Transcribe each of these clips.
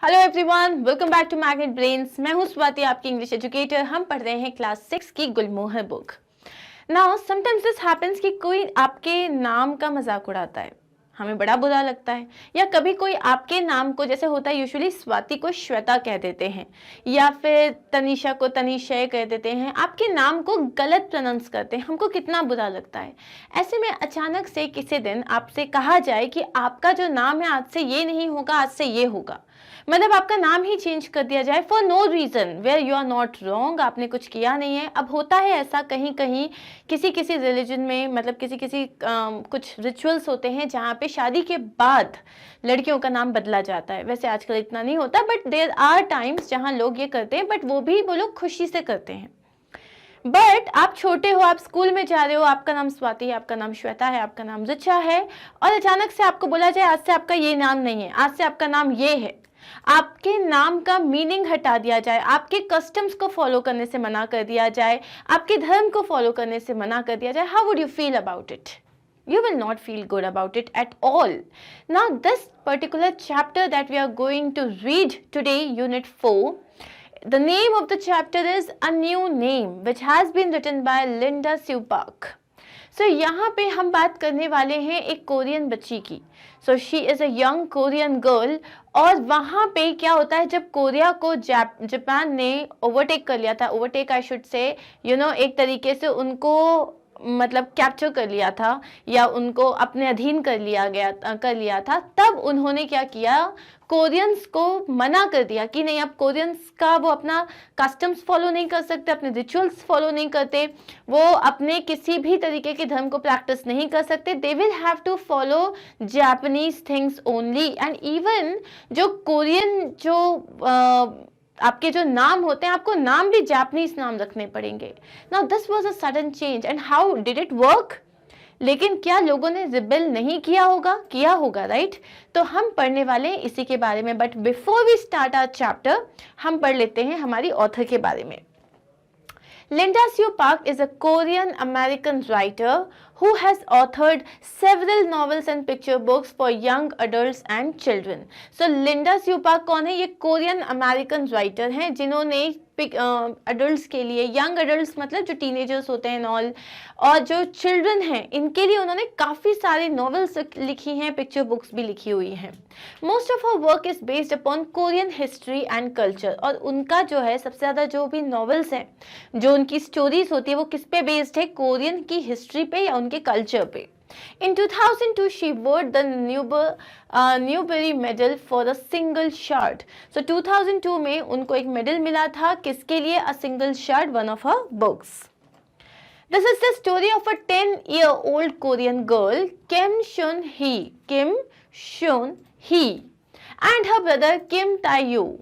Hello everyone, welcome back to Magnet Brains. मैं हूं स्वाति, आपकी इंग्लिश एजुकेटर। हम पढ़ रहे हैं क्लास 6 की Gulmohar book. Now sometimes this happens कि कोई आपके नाम का मजाक उड़ाता है, हमें बड़ा बुरा लगता है। या कभी कोई आपके नाम को, जैसे होता है यूजुअली स्वाति को श्वेता कह देते हैं या फिर तनीषा को तनीशय कह देते हैं, आपके नाम को गलत प्रोनाउंस करते हैं, हमको कितना बुरा लगता है। ऐसे में अचानक से किसी दिन आपसे कहा जाए कि आपका जो नाम है आज से ये नहीं होगा, आज से ये होगा, मतलब आपका नाम ही चेंज कर दिया जाए for no reason where you are not wrong, आपने कुछ किया नहीं है। अब होता है ऐसा कहीं कहीं किसी किसी रिलीजन में, मतलब किसी किसी कुछ रिचुअल्स होते हैं जहाँ पे शादी के बाद लड़कियों का नाम बदला जाता है। वैसे आजकल इतना नहीं होता, बट देयर आर टाइम्स जहाँ लोग ये करते हैं, बट वो लोग खुशी से करते हैं। बट आप छोटे हो, आप स्कूल में जा रहे हो, आपका नाम स्वाति है, आपका नाम श्वेता है, आपका नाम रिचा है, और अचानक से आपको बोला जाए आज से आपका ये नाम नहीं है, आज से आपका नाम ये है। आपके नाम का मीनिंग हटा दिया जाए, आपके कस्टम्स को फॉलो करने से मना कर दिया जाए, आपके धर्म को फॉलो करने से मना कर दिया जाए, how would you feel about it? You will not feel good about it at all. Now this particular chapter that we are going to read today, unit 4, the name of the chapter is A New Name, which has been written by Linda Sue Park. So यहाँ पे हम बात करने वाले हैं एक Korean बच्ची की। So she is a young Korean girl, और वहाँ पे क्या होता है, जब कोरिया को जापान ने ओवरटेक कर लिया था, ओवरटेक आई शुड से, एक तरीके से उनको मतलब कैप्चर कर लिया था या उनको अपने अधीन कर लिया था, तब उन्होंने क्या किया, कोरियंस को मना कर दिया कि नहीं, अब कोरियंस का वो अपना कस्टम्स फॉलो नहीं कर सकते, अपने रिचुअल्स फॉलो नहीं करते, वो अपने किसी भी तरीके के धर्म को प्रैक्टिस नहीं कर सकते। They will have to follow Japanese things only. And even जो कोरियन आपके जो नाम होते हैं, आपको नाम भी जापानीज नाम रखने पड़ेंगे। Now this was a sudden change and how did it work? लेकिन क्या लोगों ने रिबेल नहीं किया होगा, राइट? तो हम पढ़ने वाले हैं इसी के बारे में। But before we start our chapter, हम पढ़ लेते हैं हमारी ऑथर के बारे में। Linda Sue Park is a Korean-American writer who has authored several novels and picture books for young adults and children. So Linda Sue Park कौन है? ये कोरियन अमेरिकन राइटर हैं जिन्होंने अडल्ट्स के लिए, यंग अडल्ट्स मतलब जो टीनेजर्स होते हैं ऑल, और जो चिल्ड्रन हैं, इनके लिए उन्होंने काफ़ी सारे नॉवेल्स लिखी हैं, पिक्चर बुक्स भी लिखी हुई हैं। Most of her work is based upon Korean history and culture, और उनका जो है सबसे ज़्यादा जो भी नॉवेल्स हैं, जो उनकी स्टोरीज होती है, वो किस पे बेस्ड है? कोरियन की हिस्ट्री पे या उनके कल्चर पे। In 2002, she won the Newbery Medal for a single shot. So 2002 में उनको एक मेडल मिला था, किसके लिए? A single shot, one of her books. This is the story of a 10-year-old Korean girl, Kim Shun-hee, and her brother Kim Tae-yoo.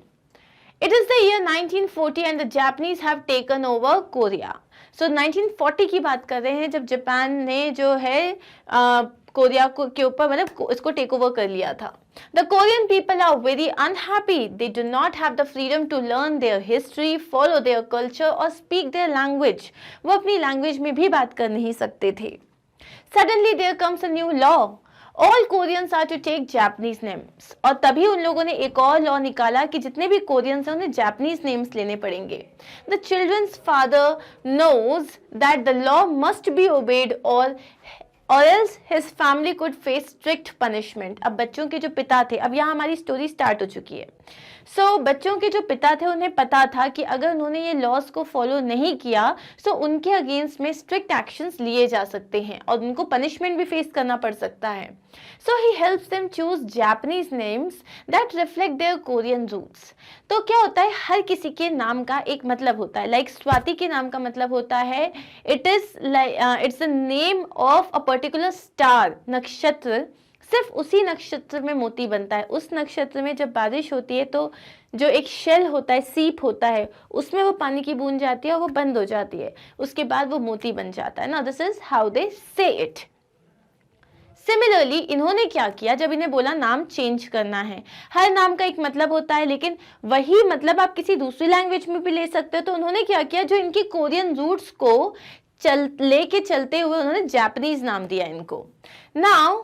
It is the year 1940 and the Japanese have taken over Korea. So 1940 की बात कर रहे हैं, जब Japan ने जो है Korea के ऊपर मतलब इसको टेक ओवर कर लिया था। The Korean people are very unhappy. They do not have the freedom to learn their history, follow their culture or speak their language. वो अपनी लैंग्वेज में भी बात कर नहीं सकते थे। Suddenly there comes a new law. All Koreans are to take Japanese names. और तभी उन लोगों ने एक और लॉ निकाला कि जितने भी कोरियंस हैं उन्हें जापानीज नेम्स लेने पड़ेंगे। The children's father knows that the law must be obeyed or else his family could face strict punishment. अब बच्चों के जो पिता थे, अब यहाँ हमारी स्टोरी स्टार्ट हो चुकी है। बच्चों के जो पिता थे, उन्हें पता था कि अगर उन्होंने ये लॉस को फॉलो नहीं किया तो उनके अगेंस्ट में स्ट्रिक्ट एक्शंस लिए जा सकते हैं और उनको पनिशमेंट भी फेस करना पड़ सकता है। So he helps them choose Japanese names that reflect their Korean roots. तो क्या होता है, हर किसी के नाम का एक मतलब होता है। लाइक स्वाति के नाम का मतलब होता है it's the name of a particular star, नक्षत्र। सिर्फ उसी नक्षत्र में मोती बनता है। उस नक्षत्र में जब बारिश होती है तो जो एक शेल होता है, सीप होता है, उसमें वो पानी की बूंद जाती है और वो बंद हो जाती है, उसके बाद वो मोती बन जाता है ना। दिस इज हाउ दे से इट। सिमिलरली इन्होंने क्या किया, जब इन्हें बोला नाम चेंज करना है, हर नाम का एक मतलब होता है, लेकिन वही मतलब आप किसी दूसरी लैंग्वेज में भी ले सकते हो। तो उन्होंने क्या किया, जो इनकी कोरियन रूट्स को लेके चलते हुए उन्होंने जापानीज नाम दिया इनको। नाउ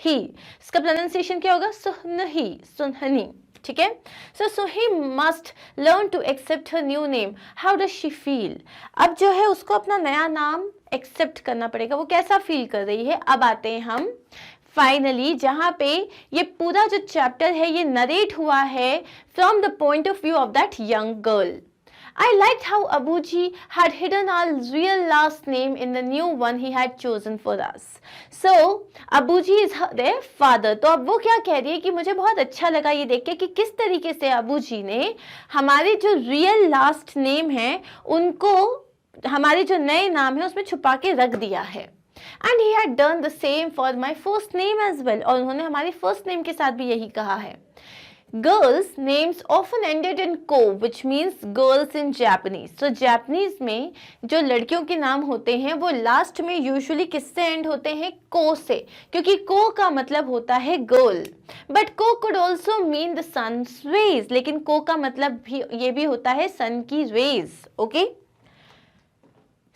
ही, इसका प्रोनाउंसिएशन क्या होगा? सुनही, सुनहनी, ठीक है। So he must learn to accept her new name. How does she feel? अब जो है उसको अपना नया नाम एक्सेप्ट करना पड़ेगा, वो कैसा फील कर रही है। अब आते हैं हम फाइनली जहां पे ये पूरा जो चैप्टर है ये नरेट हुआ है from the point of view of that young girl. I liked how Abuji had hidden our real last name in the new one he had chosen for us. So, Abuji is their father. तो अब वो क्या कह रही है कि मुझे बहुत अच्छा लगा ये देख के कि किस तरीके से अबूजी ने हमारे जो रियल लास्ट नेम है उनको हमारे जो नए नाम है उसमें छुपा के रख दिया है। And he had done the same for my first name as well. और उन्होंने हमारे फर्स्ट नेम के साथ भी यही कहा है। Girls names often ended in ko, which means girls in Japanese. So Japanese में जो लड़कियों के नाम होते हैं वो लास्ट में यूजुअली किससे एंड होते हैं? को से, क्योंकि को का मतलब होता है गर्ल। बट को could also mean the sun's rays, लेकिन को का मतलब भी ये भी होता है सन की rays. Okay,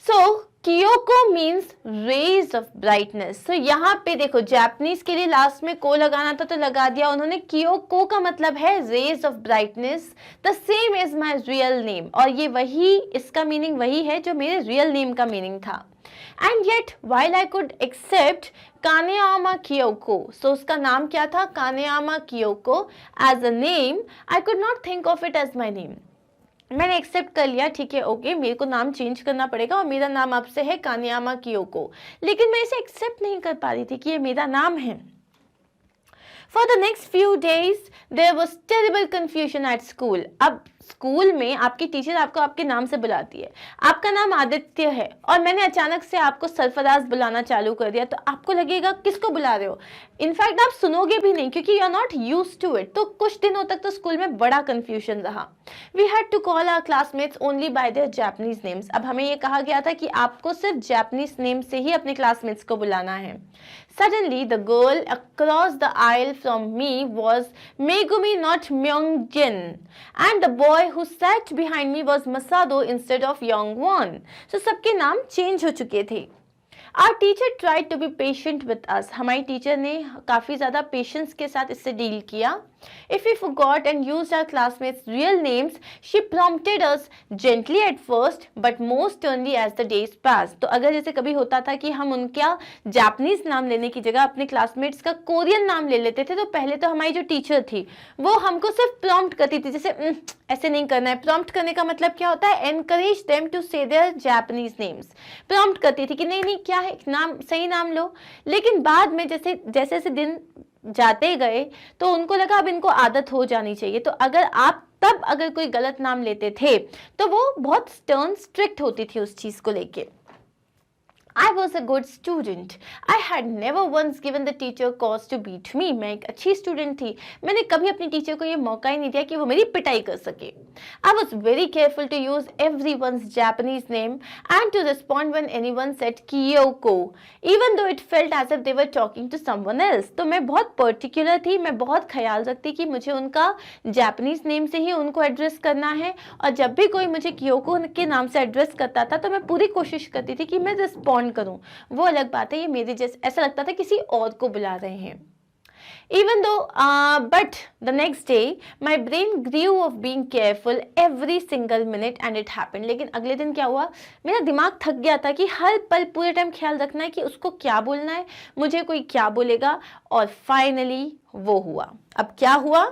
so Kiyoko means rays of brightness. So यहाँ पे देखो जापानीज के लिए लास्ट में को लगाना था तो लगा दिया उन्होंने। कियोको का मतलब है rays of brightness, the same as my real name, और ये वही, इसका मीनिंग वही है जो मेरे रियल नेम का मीनिंग था। And yet while I could accept Kaneyama Kiyoko, so उसका नाम क्या था? Kaneyama Kiyoko as a name, I could not think of it as my name. मैंने एक्सेप्ट कर लिया, ठीक है, ओके, मेरे को नाम चेंज करना पड़ेगा और मेरा नाम अब से है कानेयामा कियोको, लेकिन मैं इसे एक्सेप्ट नहीं कर पा रही थी कि ये मेरा नाम है। For the next few days, there was terrible confusion at school. अब स्कूल में आपकी टीचर आपको आपके नाम से बुलाती है, आपका नाम आदित्य है और मैंने अचानक से आपको सरफराज बुलाना चालू कर दिया, तो आपको लगेगा किसको बुला रहे हो। इनफैक्ट आप सुनोगे भी नहीं क्योंकि you are not use to it. तो कुछ दिनों तक तो स्कूल में बड़ा कंफ्यूजन रहा। We had to call our classmates only by their Japanese names. अब हमें ये कहा गया था कि आपको सिर्फ जापानीज नेम से ही अपने क्लासमेट्स को बुलाना है। Suddenly, the girl across the aisle from me was Megumi, not Myungjin, and the boy who sat behind me was Masado instead of Youngwon. So सबके नाम चेंज हो चुके थे। Our teacher tried to be patient with us. हमारी teacher ने काफ़ी ज़्यादा patience के साथ इससे डील किया। If we forgot and used our classmates' real names, she prompted us gently at first, but more sternly as the days passed. तो अगर जैसे कभी होता था कि हम उनका जापानीज नाम लेने की जगह अपने क्लासमेट्स का कोरियन नाम ले लेते थे, तो पहले तो हमारी जो टीचर थी वो हमको सिर्फ प्रॉम्प्ट करती थी, जैसे ऐसे नहीं करना है। प्रॉम्प्ट करने का मतलब क्या होता है? एनकरेज देम टू से देयर जापानीज नेम्स। प्रॉम्प्ट करती थी कि नहीं नहीं क्या है, नाम सही नाम लो। लेकिन बाद में जैसे जैसे दिन जाते गए तो उनको लगा अब इनको आदत हो जानी चाहिए, तो अगर कोई गलत नाम लेते थे तो वो बहुत स्टर्न स्ट्रिक्ट होती थी उस चीज को लेके। I was a good student. I had never once given the teacher cause to beat me. मैं एक अच्छी स्टूडेंट थी, मैंने कभी अपनी टीचर को ये मौका ही नहीं दिया कि वो मेरी पिटाई कर सके। I was very careful to use everyone's Japanese name and to respond when anyone said Kyoko, even though it felt as if they were talking to someone else. तो मैं बहुत पर्टिकुलर थी, मैं बहुत ख्याल रखती कि मुझे उनका जापानीज नेम से ही उनको एड्रेस करना है, और जब भी कोई मुझे कियोको के नाम से एड्रेस करता था तो मैं पूरी कोशिश करती थी कि मैं रिस्पॉन्ड करूं। वो अलग बात है, ये मेरे जैसे ऐसा लगता था किसी और को बुला रहे हैं। Even though, but the next day, my brain grew of being careful every single minute and it happened. लेकिन अगले दिन क्या हुआ, मेरा दिमाग थक गया था कि हर पल पूरे टाइम ख्याल रखना है कि उसको क्या बोलना है, मुझे कोई क्या बोलेगा, और फाइनली वो हुआ। अब क्या हुआ?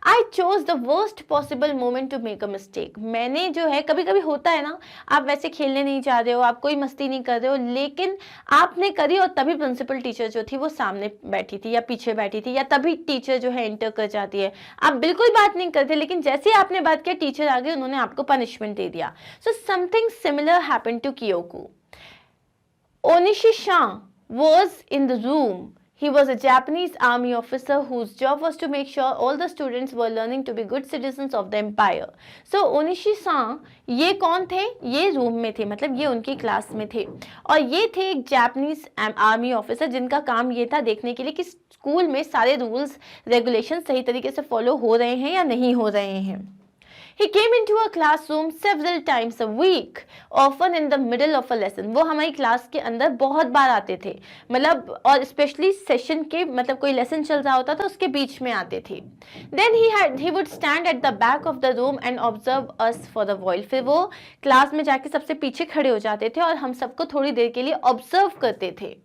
I chose the worst possible moment to make a mistake. मैंने जो है, कभी कभी होता है ना, आप वैसे खेलने नहीं जा रहे हो, आप कोई मस्ती नहीं कर रहे हो, लेकिन आपने करी और तभी प्रिंसिपल टीचर जो थी वो सामने बैठी थी या पीछे बैठी थी, या तभी टीचर जो है एंटर कर जाती है। आप बिल्कुल बात नहीं करते, लेकिन जैसे ही आपने बात किया टीचर आ गए, उन्होंने आपको पनिशमेंट दे दिया। So something similar happened to Kyoko. Onishi-san was in the room. He was a Japanese army officer whose job was to make sure all the students were learning to be good citizens of the empire. So Onishi-san ये कौन थे? ये room में थे, मतलब ये उनकी class में थे, और ये थे एक जापानीज आर्मी ऑफिसर जिनका काम ये था देखने के लिए कि स्कूल में सारे रूल्स रेगुलेशन सही तरीके से फॉलो हो रहे हैं या नहीं हो रहे हैं। He came into our classroom several times a week, often in the middle of a lesson. वो हमारी क्लास के अंदर बहुत बार आते थे, मतलब और स्पेशली सेशन के, मतलब कोई लेसन चल रहा होता था उसके बीच में आते थे. Then he would stand at the back of the room and observe us for a while. फिर वो क्लास में जाके सबसे पीछे खड़े हो जाते थे और हम सबको थोड़ी देर के लिए ऑब्जर्व करते थे.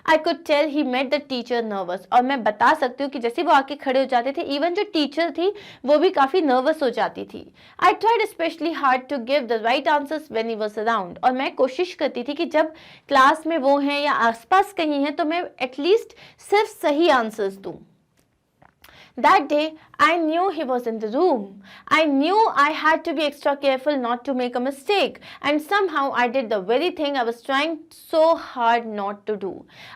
I could tell he made the teacher nervous. और मैं बता सकती हूँ कि जैसे वो आके खड़े हो जाते थे, इवन जो टीचर थी वो भी काफी नर्वस हो जाती थी. I tried especially hard to give the right answers when he was around. और मैं कोशिश करती थी कि जब क्लास में वो हैं या आसपास कहीं हैं तो मैं एटलीस्ट सिर्फ सही आंसर्स दूँ. That day, I knew he was in the room. I knew I had to be extra careful not to make a mistake. And somehow I did the very thing I was trying so hard not to do.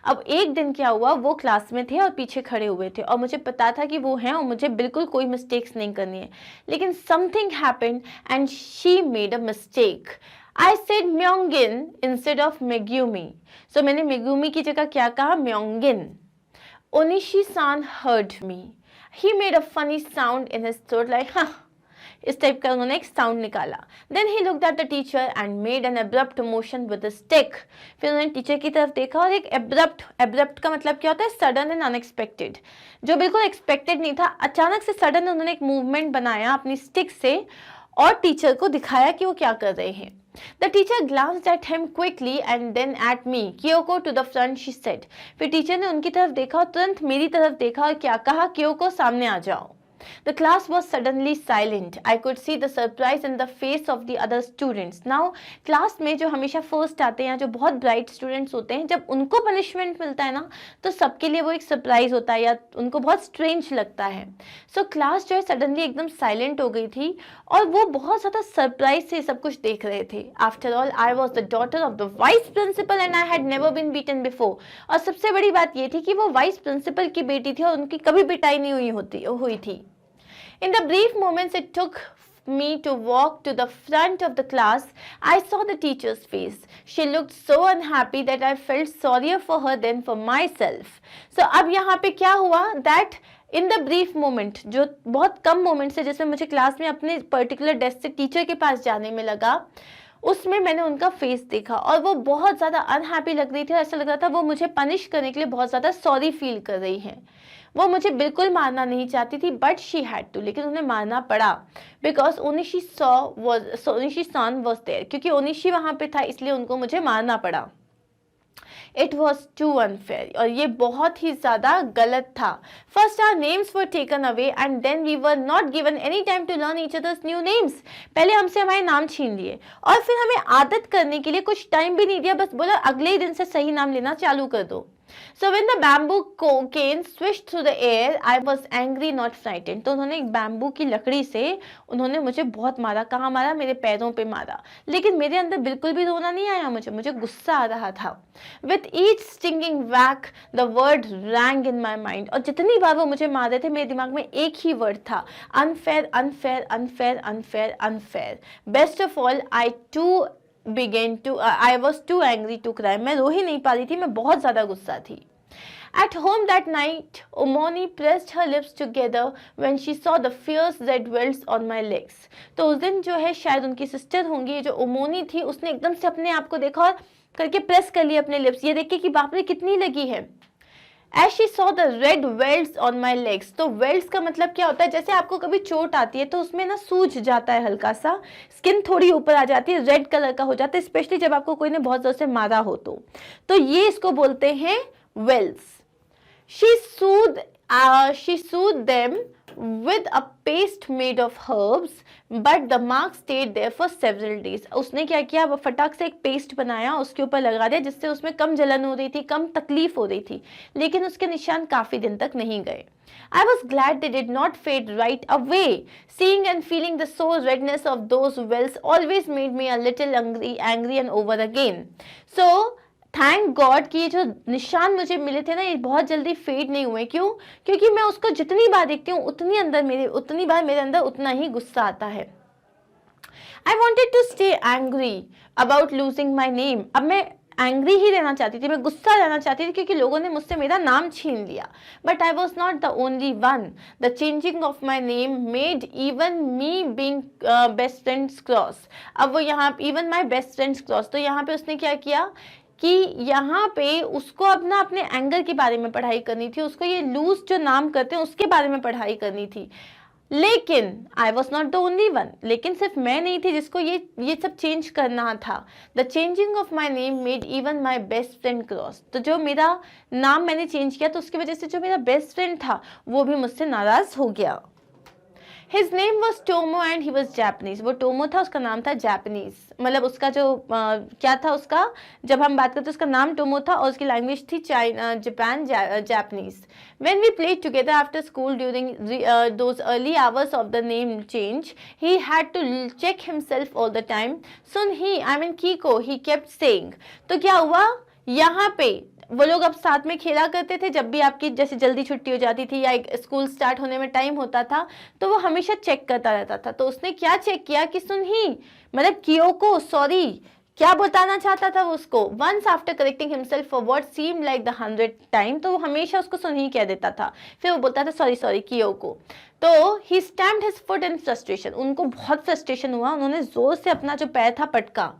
अब एक दिन क्या हुआ, वो class में थे और पीछे खड़े हुए थे और मुझे पता था कि वो हैं और मुझे बिल्कुल कोई मिस्टेक्स नहीं करनी है. लेकिन something happened and she made a mistake. I said Myongin instead of Megumi. So मैंने Megumi की जगह क्या कहा, Myongin. Onishi-san heard me. He made a funny sound in his throat like huh. इस टाइप का उन्होंने एक साउंड निकाला. Then he looked at the teacher and made an abrupt motion with the stick. फिर उन्होंने टीचर की तरफ देखा और एक abrupt का मतलब क्या होता है, सडन एंड अनएक्सपेक्टेड. जो बिल्कुल एक्सपेक्टेड नहीं था, अचानक से सडन उन्होंने एक मूवमेंट बनाया अपनी स्टिक से और टीचर को दिखाया कि वो क्या कर रहे हैं. The teacher glanced at him quickly and then at me. Kyoko to the front, she said. फिर टीचर ने उनकी तरफ देखा और तुरंत मेरी तरफ देखा और क्या कहा, क्योको सामने आ जाओ. The class was suddenly silent. I could see the surprise in the face of the other students. Now, class में जो हमेशा first आते हैं, जो बहुत bright students होते हैं, जब उनको punishment मिलता है ना, तो सबके लिए वो एक surprise होता है या उनको बहुत strange लगता है. So class जो है suddenly एकदम silent हो गई थी और वो बहुत ज़्यादा surprise से सब कुछ देख रहे थे. After all, I was the daughter of the vice principal and I had never been beaten before. और सबसे बड़ी बात ये थी कि वो vice principal की बेटी थी और उनकी कभी पिटाई नहीं हुई थी. In the brief moments it took me to walk to the front of the class, I saw the teacher's face. She looked so unhappy that I felt sorrier for her than for myself. So अब यहाँ पे क्या हुआ, that in the brief moment, जो बहुत कम moments है जिसमें मुझे क्लास में अपने पर्टिकुलर डेस्क से टीचर के पास जाने में लगा, उसमें मैंने उनका फेस देखा और वो बहुत ज़्यादा अनहैप्पी लग रही थी. ऐसा लग रहा था वो मुझे पनिश करने के लिए बहुत ज़्यादा सॉरी फील कर रही हैं. वो मुझे बिल्कुल मारना नहीं चाहती थी, बट शी हैड टू, लेकिन उन्हें मारना पड़ा बिकॉज ओनिशी-सान वॉज देयर, क्योंकि ओनिशी वहाँ पे था इसलिए उनको मुझे मारना पड़ा. It was too unfair. और ये बहुत ही ज़्यादा गलत था. First our names were taken away and then we were not given any time to learn each other's new names. पहले हमसे हमारे नाम छीन लिए और फिर हमें आदत करने के लिए कुछ टाइम भी नहीं दिया, बस बोला अगले ही दिन से सही नाम लेना चालू कर दो. So when the bamboo cane swished through the air, I was angry, not frightened. तो उन्होंने एक बैम्बू की लकड़ी से उन्होंने मुझे बहुत मारा. कहाँ मारा? मेरे पैरों पे मारा. लेकिन मेरे अंदर बिल्कुल भी रोना नहीं आया, मुझे गुस्सा आ रहा था. With each stinging whack, the word rang in my mind. और जितनी बार वो मुझे मार रहे थे मेरे दिमाग में एक ही वर्ड था, unfair, unfair, unfair, unfair, unfair. Best of all, I was too angry to cry. मैं रो ही नहीं पा रही थी, मैं बहुत ज़्यादा गुस्सा थी. At home that night, Omoni pressed her lips together when she saw the fierce red welts on my legs. तो उस दिन जो है शायद उनकी सिस्टर होंगी, जो ओमोनी थी, उसने एकदम से अपने आप को देखा और करके प्रेस कर लिया अपने लिप्स, ये देख के कि बाप रे कितनी लगी है. As she saw the red welts on my legs. तो welts का मतलब क्या होता है, जैसे आपको कभी चोट आती है तो उसमें ना सूज जाता है, हल्का सा स्किन थोड़ी ऊपर आ जाती है, रेड कलर का हो जाता है, स्पेशली जब आपको कोई ने बहुत जोर से मारा हो तो ये इसको बोलते हैं welts. She soothed them with a paste made of herbs, but the mark stayed there for several days. उसने क्या किया, वो फटाक से एक पेस्ट बनाया, उसके ऊपर लगा दिया, जिससे उसमें कम जलन हो रही थी, कम तकलीफ हो रही थी, लेकिन उसके निशान काफी दिन तक नहीं गए. I was glad they did not fade right away. Seeing and feeling the sore redness of those welts always made me a little angry and over again. So thank God कि ये जो निशान मुझे मिले थे ना, ये बहुत जल्दी फेड नहीं हुए. क्यों? क्योंकि मैं उसको जितनी बार देखती हूँ उतनी बार मेरे अंदर उतना ही गुस्सा आता है. I wanted to stay angry about losing my name. अब मैं एंग्री ही रहना चाहती थी, मैं गुस्सा रहना चाहती थी क्योंकि लोगों ने मुझसे मेरा नाम छीन लिया। But I was not the only one, the changing of my name made even me being best friends cross. अब वो यहाँ even my best friends cross, तो यहाँ पे उसने क्या किया कि यहाँ पे उसको अपना अपने एंगर के बारे में पढ़ाई करनी थी, उसको ये लूज जो नाम करते हैं उसके बारे में पढ़ाई करनी थी। लेकिन I was not the only one, लेकिन सिर्फ मैं नहीं थी जिसको ये सब चेंज करना था। The changing of my name made even my best friend cross, तो जो मेरा नाम मैंने चेंज किया तो उसकी वजह से जो मेरा बेस्ट फ्रेंड था वो भी मुझसे नाराज हो गया। His name was Tomo and he was Japanese। वो टोमो था, उसका नाम था जापानीज, मतलब उसका जो क्या था उसका, जब हम बात करते उसका नाम टोमो था और उसकी लैंग्वेज थी China Japan Japanese. When we played together after school during those early hours of the name change, he had to check himself all the time। Sun he, I mean Kiko, he kept saying। तो क्या हुआ यहाँ पे, वो लोग अब साथ में खेला करते थे, जब भी आपकी जैसे जल्दी छुट्टी हो जाती थी या स्कूल स्टार्ट होने में टाइम होता था तो वो हमेशा चेक करता रहता था। तो उसने क्या चेक किया कि सुन ही, मतलब कियोको, सॉरी, क्या बताना चाहता था वो उसको। Once after correcting himself for what seemed like the 100th time, तो वो हमेशा उसको सुन ही कह देता था, फिर वो बोलता था सॉरी सॉरी कियोको। तो he stamped his foot in frustration, उनको बहुत फ्रस्ट्रेशन हुआ, उन्होंने जोर से अपना जो पैर था पटका।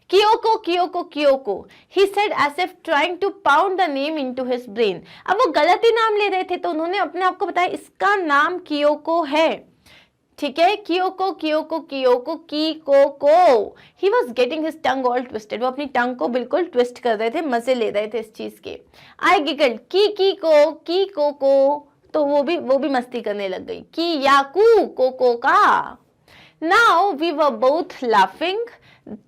कियोको Kiyoko कियोको, he said as if trying to pound the name into his brain। अब वो गलत ही नाम ले रहे थे तो उन्होंने अपने आप को बताया इसका नाम कियोको है, ठीक है, Kiyoko Kiyoko Kiyoko Kikoko. He was getting his tongue all twisted, वो अपनी टंग को बिल्कुल ट्विस्ट कर रहे थे, मजे ले रहे थे इस चीज के। आई गिगल्ड की कोको, तो वो भी मस्ती करने लग गई, की याकू कोको का। Now we were both laughing.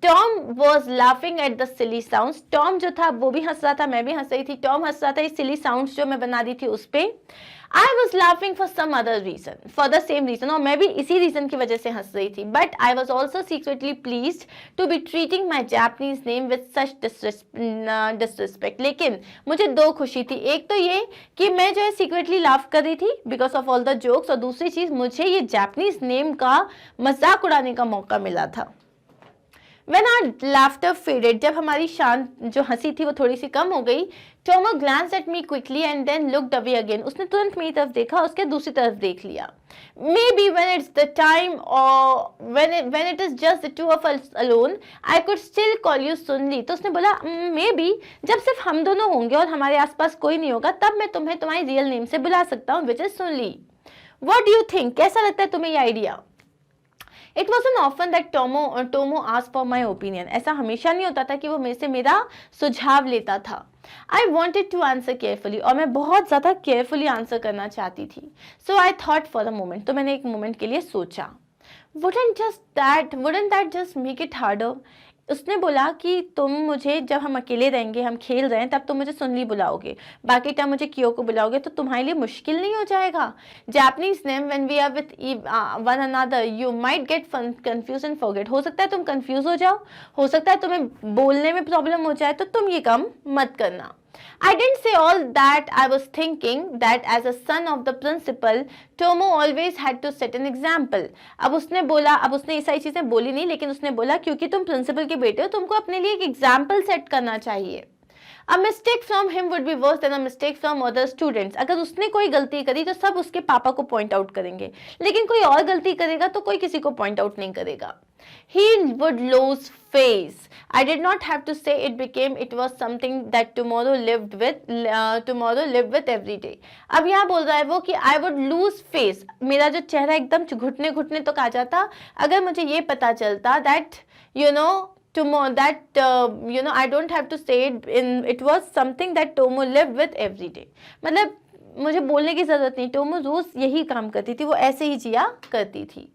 Tom was laughing at the silly sounds, Tom जो था वो भी हंस रहा था, मैं भी हंस रही थी, टॉम हंस रहा था इस सिली साउंड्स जो मैं बना रही थी उस पे। I was laughing for some other reason, for the same reason, और मैं भी इसी रीजन की वजह से हंस रही थी। But I was also secretly pleased to be treating my Japanese name with such disrespect। लेकिन मुझे दो खुशी थी, एक तो ये कि मैं जो है सीक्रेटली लाफ कर रही थी because of all the jokes, और दूसरी चीज मुझे ये जापानीज नेम का मजाक उड़ाने का मौका मिला था। When our laughter faded, जब हमारी शांत जो हंसी थी वो थोड़ी सी कम हो गई, Tomo glanced at me quickly and then looked away again। उसने तुरंत मेरी तरफ देखा, उसके दूसरी तरफ देख लिया। Maybe when it's the time or when it is just the two of us alone, I could still call you Sunli। तो उसने बोला maybe जब सिर्फ हम दोनों होंगे और हमारे आसपास कोई नहीं होगा तब मैं तुम्हें तुम्हारी रियल नेम से बुला सकता हूँ, which is Sunli। What do you think? कैसा लगता है तुम्हें ये idea? It wasn't often that Tomo asked for my opinion। ऐसा हमेशा नहीं होता था कि वो मेरे से मेरा सुझाव लेता था। I wanted to answer carefully, और मैं बहुत ज़्यादा केयरफुली आंसर करना चाहती थी। So I thought for a moment, तो मैंने एक मोमेंट के लिए सोचा। Wouldn't that just make it harder? उसने बोला कि तुम मुझे, जब हम अकेले रहेंगे, हम खेल रहे हैं, तब तुम मुझे सुनली बुलाओगे, बाकी टाइम मुझे कियोको बुलाओगे, तो तुम्हारे लिए मुश्किल नहीं हो जाएगा? Japanese name when we are with one another you might get confuse and forget. हो सकता है तुम कंफ्यूज हो जाओ, हो सकता है तुम्हें बोलने में प्रॉब्लम हो जाए, तो तुम ये काम मत करना। I didn't say all that। I was thinking that as a son of the principal, Tomo always had to set an example। अब उसने बोला, अब उसने ये सारी चीजें बोली नहीं, लेकिन उसने बोला क्योंकि तुम प्रिंसिपल के बेटे हो, तुमको अपने लिए एक एग्जाम्पल सेट करना चाहिए। A mistake from him would be worse than a mistake from other students। अगर उसने कोई गलती करी तो सब उसके पापा को पॉइंट आउट करेंगे, लेकिन कोई और गलती करेगा तो कोई किसी को पॉइंट आउट नहीं करेगा। He would lose face। I did not have to say it became, it was something that tomorrow lived with every day। अब यहाँ बोल रहा है वो कि I would lose face, मेरा जो चेहरा एकदम घुटने घुटने तक आ जाता अगर मुझे ये पता चलता that tomorrow that I don't have to say it in, it was something that Tomo lived with every day। मतलब मुझे बोलने की जरूरत नहीं, टोमो रोज यही काम करती थी, वो ऐसे ही जिया करती थी।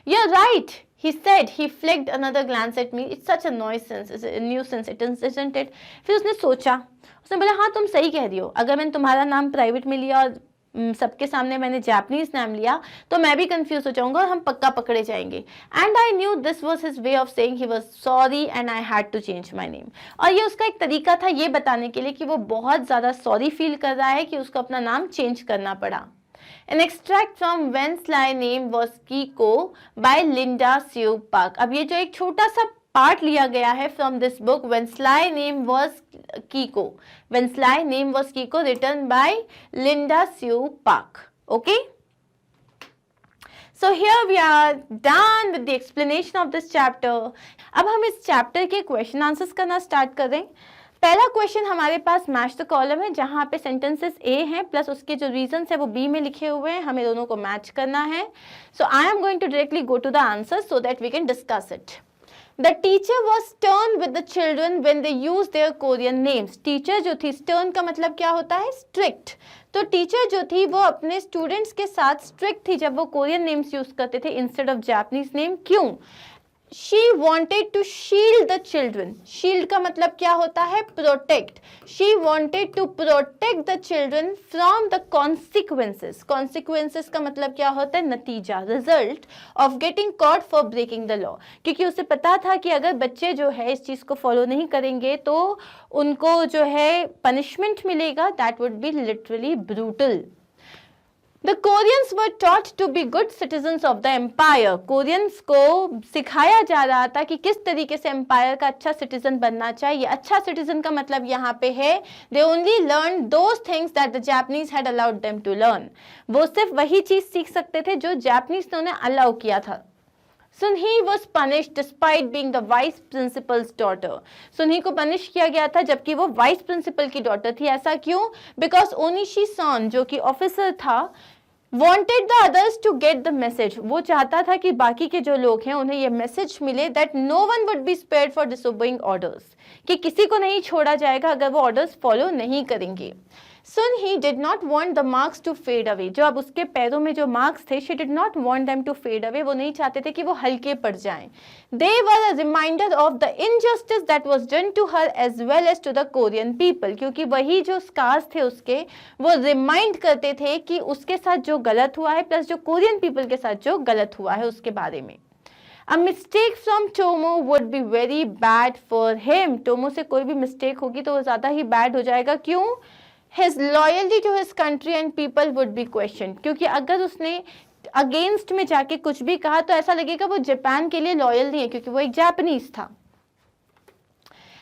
You're right, he said। He flicked another glance at me। It's such a nuisance, isn't it? फिर उसने सोचा, उसने बोला हाँ तुम सही कह रही हो, अगर मैंने तुम्हारा नाम प्राइवेट में लिया और सबके सामने मैंने जापानीज नाम लिया तो मैं भी कंफ्यूज हो जाऊंगा और हम पक्का पकड़े जाएंगे। And I knew this was his way of saying he was sorry and I had to change my name. और ये उसका एक तरीका था ये बताने के लिए कि वो बहुत ज़्यादा सॉरी फील कर रहा है कि उसको अपना नाम चेंज करना पड़ा। An extract from When's My Name Was Kiko by Linda Sue Park। अब ये जो एक छोटा सा पार्ट लिया गया है from this book when sly name was Keoko, when sly name was Keoko, written by Linda Sue Park. Okay, so here we are done with the explanation of this chapter. अब हम इस chapter के question answers करना start करें. पहला question हमारे पास match the column है, जहां पे सेंटेंसेस ए हैं प्लस उसके जो रीजंस है वो बी में लिखे हुए हैं, हमें दोनों को मैच करना है. So I am going to directly go to the answer so that we can discuss it. The teacher was stern with the children when they used their Korean names. Teacher जो थी, stern का मतलब क्या होता है, strict. तो teacher जो थी वो अपने स्टूडेंट्स के साथ स्ट्रिक्ट थी जब वो कोरियन नेम्स यूज करते थे इंस्टेड ऑफ जापानीज नेम. क्यों? She wanted to shield the children. Shield का मतलब क्या होता है, protect. She wanted to protect the children from the consequences. Consequences का मतलब क्या होता है, नतीजा, result of getting caught for breaking the law. क्योंकि उसे पता था कि अगर बच्चे जो है इस चीज को फॉलो नहीं करेंगे तो उनको जो है पनिशमेंट मिलेगा. That would be literally brutal. The Koreans were taught to be good citizens of the empire. Koreans को सिखाया जा रहा था कि किस तरीके से एम्पायर का अच्छा सिटीजन बनना चाहिए. अच्छा सिटीजन का मतलब यहाँ पे है they only learned those things that the Japanese had allowed them to learn. वो सिर्फ वही चीज सीख सकते थे जो जापानीज ने उन्हें अलाउ किया था. सुनही was punished despite being the vice principal's daughter. सुनही को पनिश किया गया था जबकि वो वाइस प्रिंसिपल की डॉटर थी. ऐसा क्यों? बिकॉज ओनिशी सन जो कि ऑफिसर था wanted the others to get the message. वो चाहता था कि बाकी के जो लोग हैं उन्हें ये मैसेज मिले that no one would be spared for disobeying orders, कि किसी को नहीं छोड़ा जाएगा अगर वो ऑर्डर्स फॉलो नहीं करेंगे. Sun Hee did not want the marks to fade away. जो अब उसके पैरों में जो मार्क्स थे, she did not want them to fade away. वो नहीं चाहते थे कि वो हल्के पड़ जाएं. They were a reminder of the injustice that was done to her as well as to the Korean people. क्योंकि वही जो scars थे उसके, वो रिमाइंड करते थे कि उसके साथ जो गलत हुआ है प्लस जो कोरियन पीपल के साथ जो गलत हुआ है उसके बारे में. A mistake from Tomo would be very bad for him. Tomo से कोई भी मिस्टेक होगी तो वो ज़्यादा ही बैड हो जाएगा. क्यों? His loyalty to his country and people would be questioned. क्योंकि अगर उसने अगेंस्ट में जाके कुछ भी कहा तो ऐसा लगेगा वो जापान के लिए लॉयल नहीं है क्योंकि वो एक जापानीज था.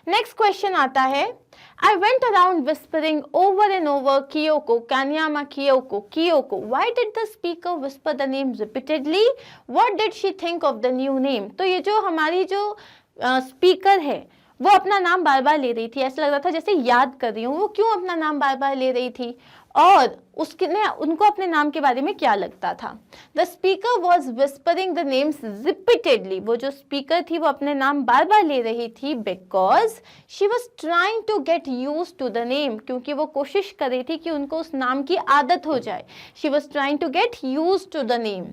नेक्स्ट क्वेश्चन आता है, I went around whispering over and over Kyoko, Kanyama Kyoko, Kyoko. Why did the speaker whisper the name repeatedly? What did she think of the new name? तो ये जो हमारी जो स्पीकर है वो अपना नाम बार बार ले रही थी. ऐसा लग रहा था जैसे याद कर रही हूँ. वो क्यों अपना नाम बार बार ले रही थी और उसके उनको अपने नाम के बारे में क्या लगता था. The speaker was whispering the names repeatedly. वो जो स्पीकर थी वो अपने नाम बार बार ले रही थी because she was trying to get use to the name. क्योंकि वो कोशिश कर रही थी कि उनको उस नाम की आदत हो जाए. She was trying to get use to the name.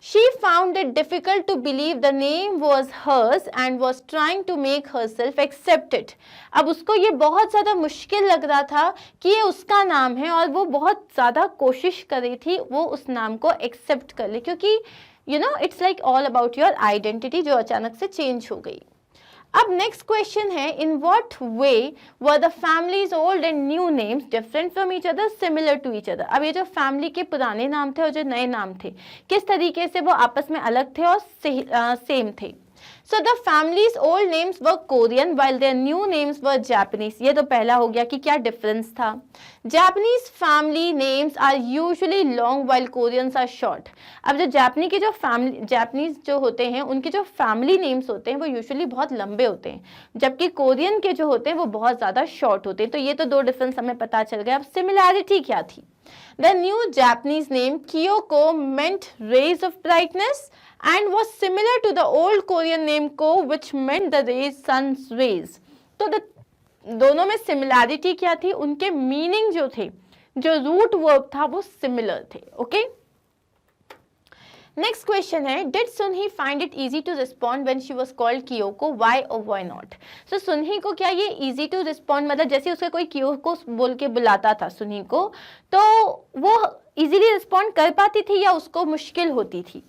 She found it difficult to believe the name was hers and was trying to make herself accept it. अब उसको ये बहुत ज़्यादा मुश्किल लग रहा था कि ये उसका नाम है और वो बहुत ज़्यादा कोशिश कर रही थी वो उस नाम को एक्सेप्ट कर ले क्योंकि you know it's like all about your identity जो अचानक से चेंज हो गई. अब नेक्स्ट क्वेश्चन है, in what way were the families old and new names different from each other similar to each other. अब ये जो फैमिली के पुराने नाम थे और जो नए नाम थे किस तरीके से वो आपस में अलग थे और सेम थे. So the family's old names were Korean while their new names were Japanese. ये तो पहला हो गया कि क्या डिफरेंस था. Japanese family names are usually long while Koreans are short. अब जो जापानीज जो होते हैं उनके जो फैमिली नेम्स होते हैं वो यूजुअली बहुत लंबे होते हैं जबकि कोरियन के जो होते हैं वो बहुत ज़्यादा शॉर्ट होते हैं. तो ये तो दो डिफरेंस हमें पता चल गया. अब सिमिलैरिटी क्या थी. The new Japanese name Kyoko meant rays of brightness and was similar to the old Korean name Ko which meant the rays, sun's rays. तो दोनों में सिमिलैरिटी क्या थी, उनके मीनिंग जो थे, जो रूट वर्ब था वो सिमिलर थे. ओके, नेक्स्ट क्वेश्चन है, did Sunhee find it easy to respond when she was called Kiyoko, why or why not. So Sunhee को क्या ये इजी टू रिस्पॉन्ड मतलब जैसे उसे कोई कियोको बोल के बुलाता था सुनही को तो वो इजीली रिस्पॉन्ड कर पाती थी या उसको मुश्किल होती थी.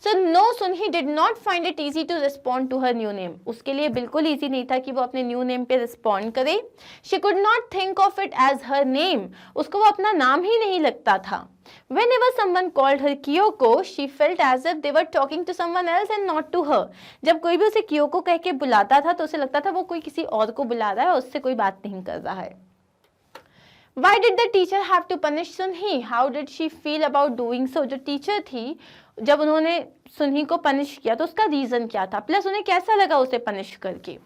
So no, Sunhee did not find it easy to respond to her new name. उसके लिए बिल्कुल easy नहीं था कि वो अपने new name पे respond करे. She could not think of it as her name. उसको वो अपना नाम ही नहीं लगता था. Whenever someone called her Kyoko, she felt as if they were talking to someone else and not to her. जब कोई भी उसे Kyoko कह के बुलाता था तो उसे लगता था वो कोई किसी और को बुला रहा है और उससे कोई बात नहीं कर रहा है. Why did the teacher have to punish Sunhee? How did she feel about doing so? जो टीचर थी जब उन्होंने सुनही को पनिश किया तो उसका रीजन क्या था, प्लस उन्हें कैसा लगा उसे पनिश करके.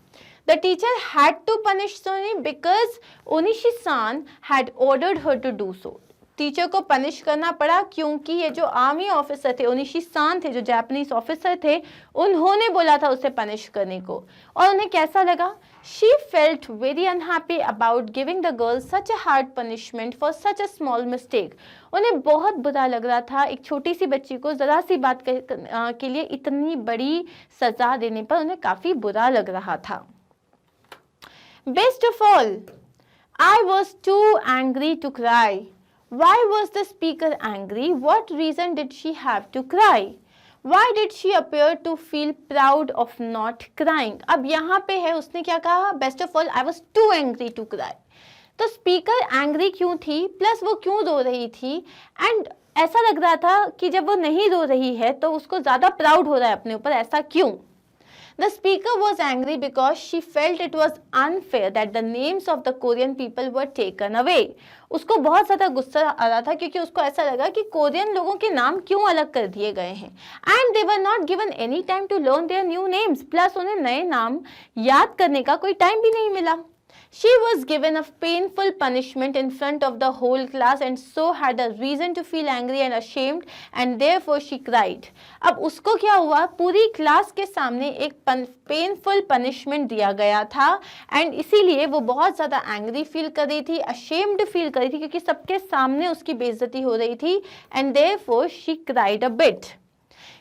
The teacher had to punish Sunhee because Onishi-san had ordered her to do so. Teacher को पनिश करना पड़ा क्योंकि ये जो आर्मी ऑफिसर थे, ओनिशी-सान थे, जो जापानीज ऑफिसर थे, उन्होंने बोला था उसे पनिश करने को. और उन्हें कैसा लगा? She felt very unhappy about giving the girl such a hard punishment for such a small mistake. उन्हें बहुत बुरा लग रहा था एक छोटी सी बच्ची को जरा सी बात के लिए इतनी बड़ी सजा देने पर उन्हें काफी बुरा लग रहा था. Best of all, I was too angry to cry. Why was the speaker angry? What reason did she have to cry? Why did she appear to feel proud of not crying? अब यहाँ पे है उसने क्या कहा? Best of all, I was too angry to cry. तो speaker angry क्यों थी, प्लस वो क्यों रो रही थी, एंड ऐसा लग रहा था कि जब वो नहीं रो रही है तो उसको ज्यादा प्राउड हो रहा है अपने ऊपर, ऐसा क्यों? The speaker was angry because she felt it was unfair that the names of the Korean people were taken away. उसको बहुत ज़्यादा गुस्सा आ रहा था क्योंकि उसको ऐसा लगा कि कोरियन लोगों के नाम क्यों अलग कर दिए गए हैं. And they were not given any time to learn their new names. Plus उन्हें नए नाम याद करने का कोई टाइम भी नहीं मिला. She was given a painful punishment in front of the whole class and so had a reason to feel angry and ashamed and therefore she cried. अब उसको क्या हुआ? पूरी क्लास के सामने एक पेनफुल पनिशमेंट दिया गया था एंड इसीलिए वो बहुत ज़्यादा एंग्री फील कर रही थी, अशेम्ड फील कर रही थी क्योंकि सबके सामने उसकी बेइज्जती हो रही थी and therefore she cried a bit.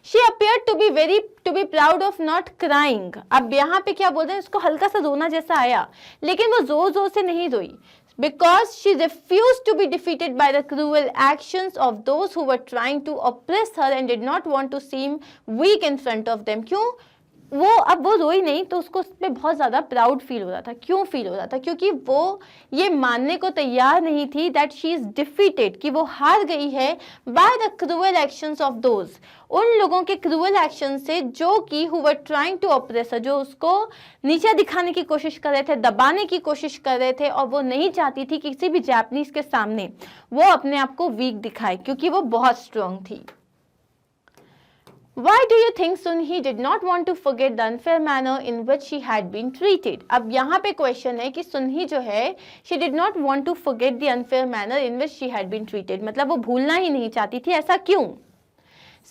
She appeared to be proud of not crying. अब यहाँ पे क्या बोल रहे हैं, उसको हल्का सा रोना जैसा आया, लेकिन वो जोर जोर से नहीं रोई. Because she refused to be defeated by the cruel actions of those who were trying to oppress her and did not want to seem weak in front of them. क्यों? अब वो रोई नहीं तो उसको उस पर बहुत ज़्यादा प्राउड फील हो रहा था. क्यों फील हो रहा था? क्योंकि वो ये मानने को तैयार नहीं थी दैट शी इज़ डिफीटेड, कि वो हार गई है by the cruel actions of those, उन लोगों के क्रूअल एक्शन से जो कि who were trying to oppress, जो उसको नीचा दिखाने की कोशिश कर रहे थे, दबाने की कोशिश कर रहे थे, और वो नहीं चाहती थी कि किसी भी जापानीज के सामने वो अपने आप को वीक दिखाए क्योंकि वो बहुत स्ट्रॉन्ग थी. Why do you think Sunhee did not want to forget the unfair manner in which she had been treated? अब यहाँ पे क्वेश्चन है कि सुनही जो है she did not want to forget the unfair manner in which she had been treated, मतलब वो भूलना ही नहीं चाहती थी. ऐसा क्यों?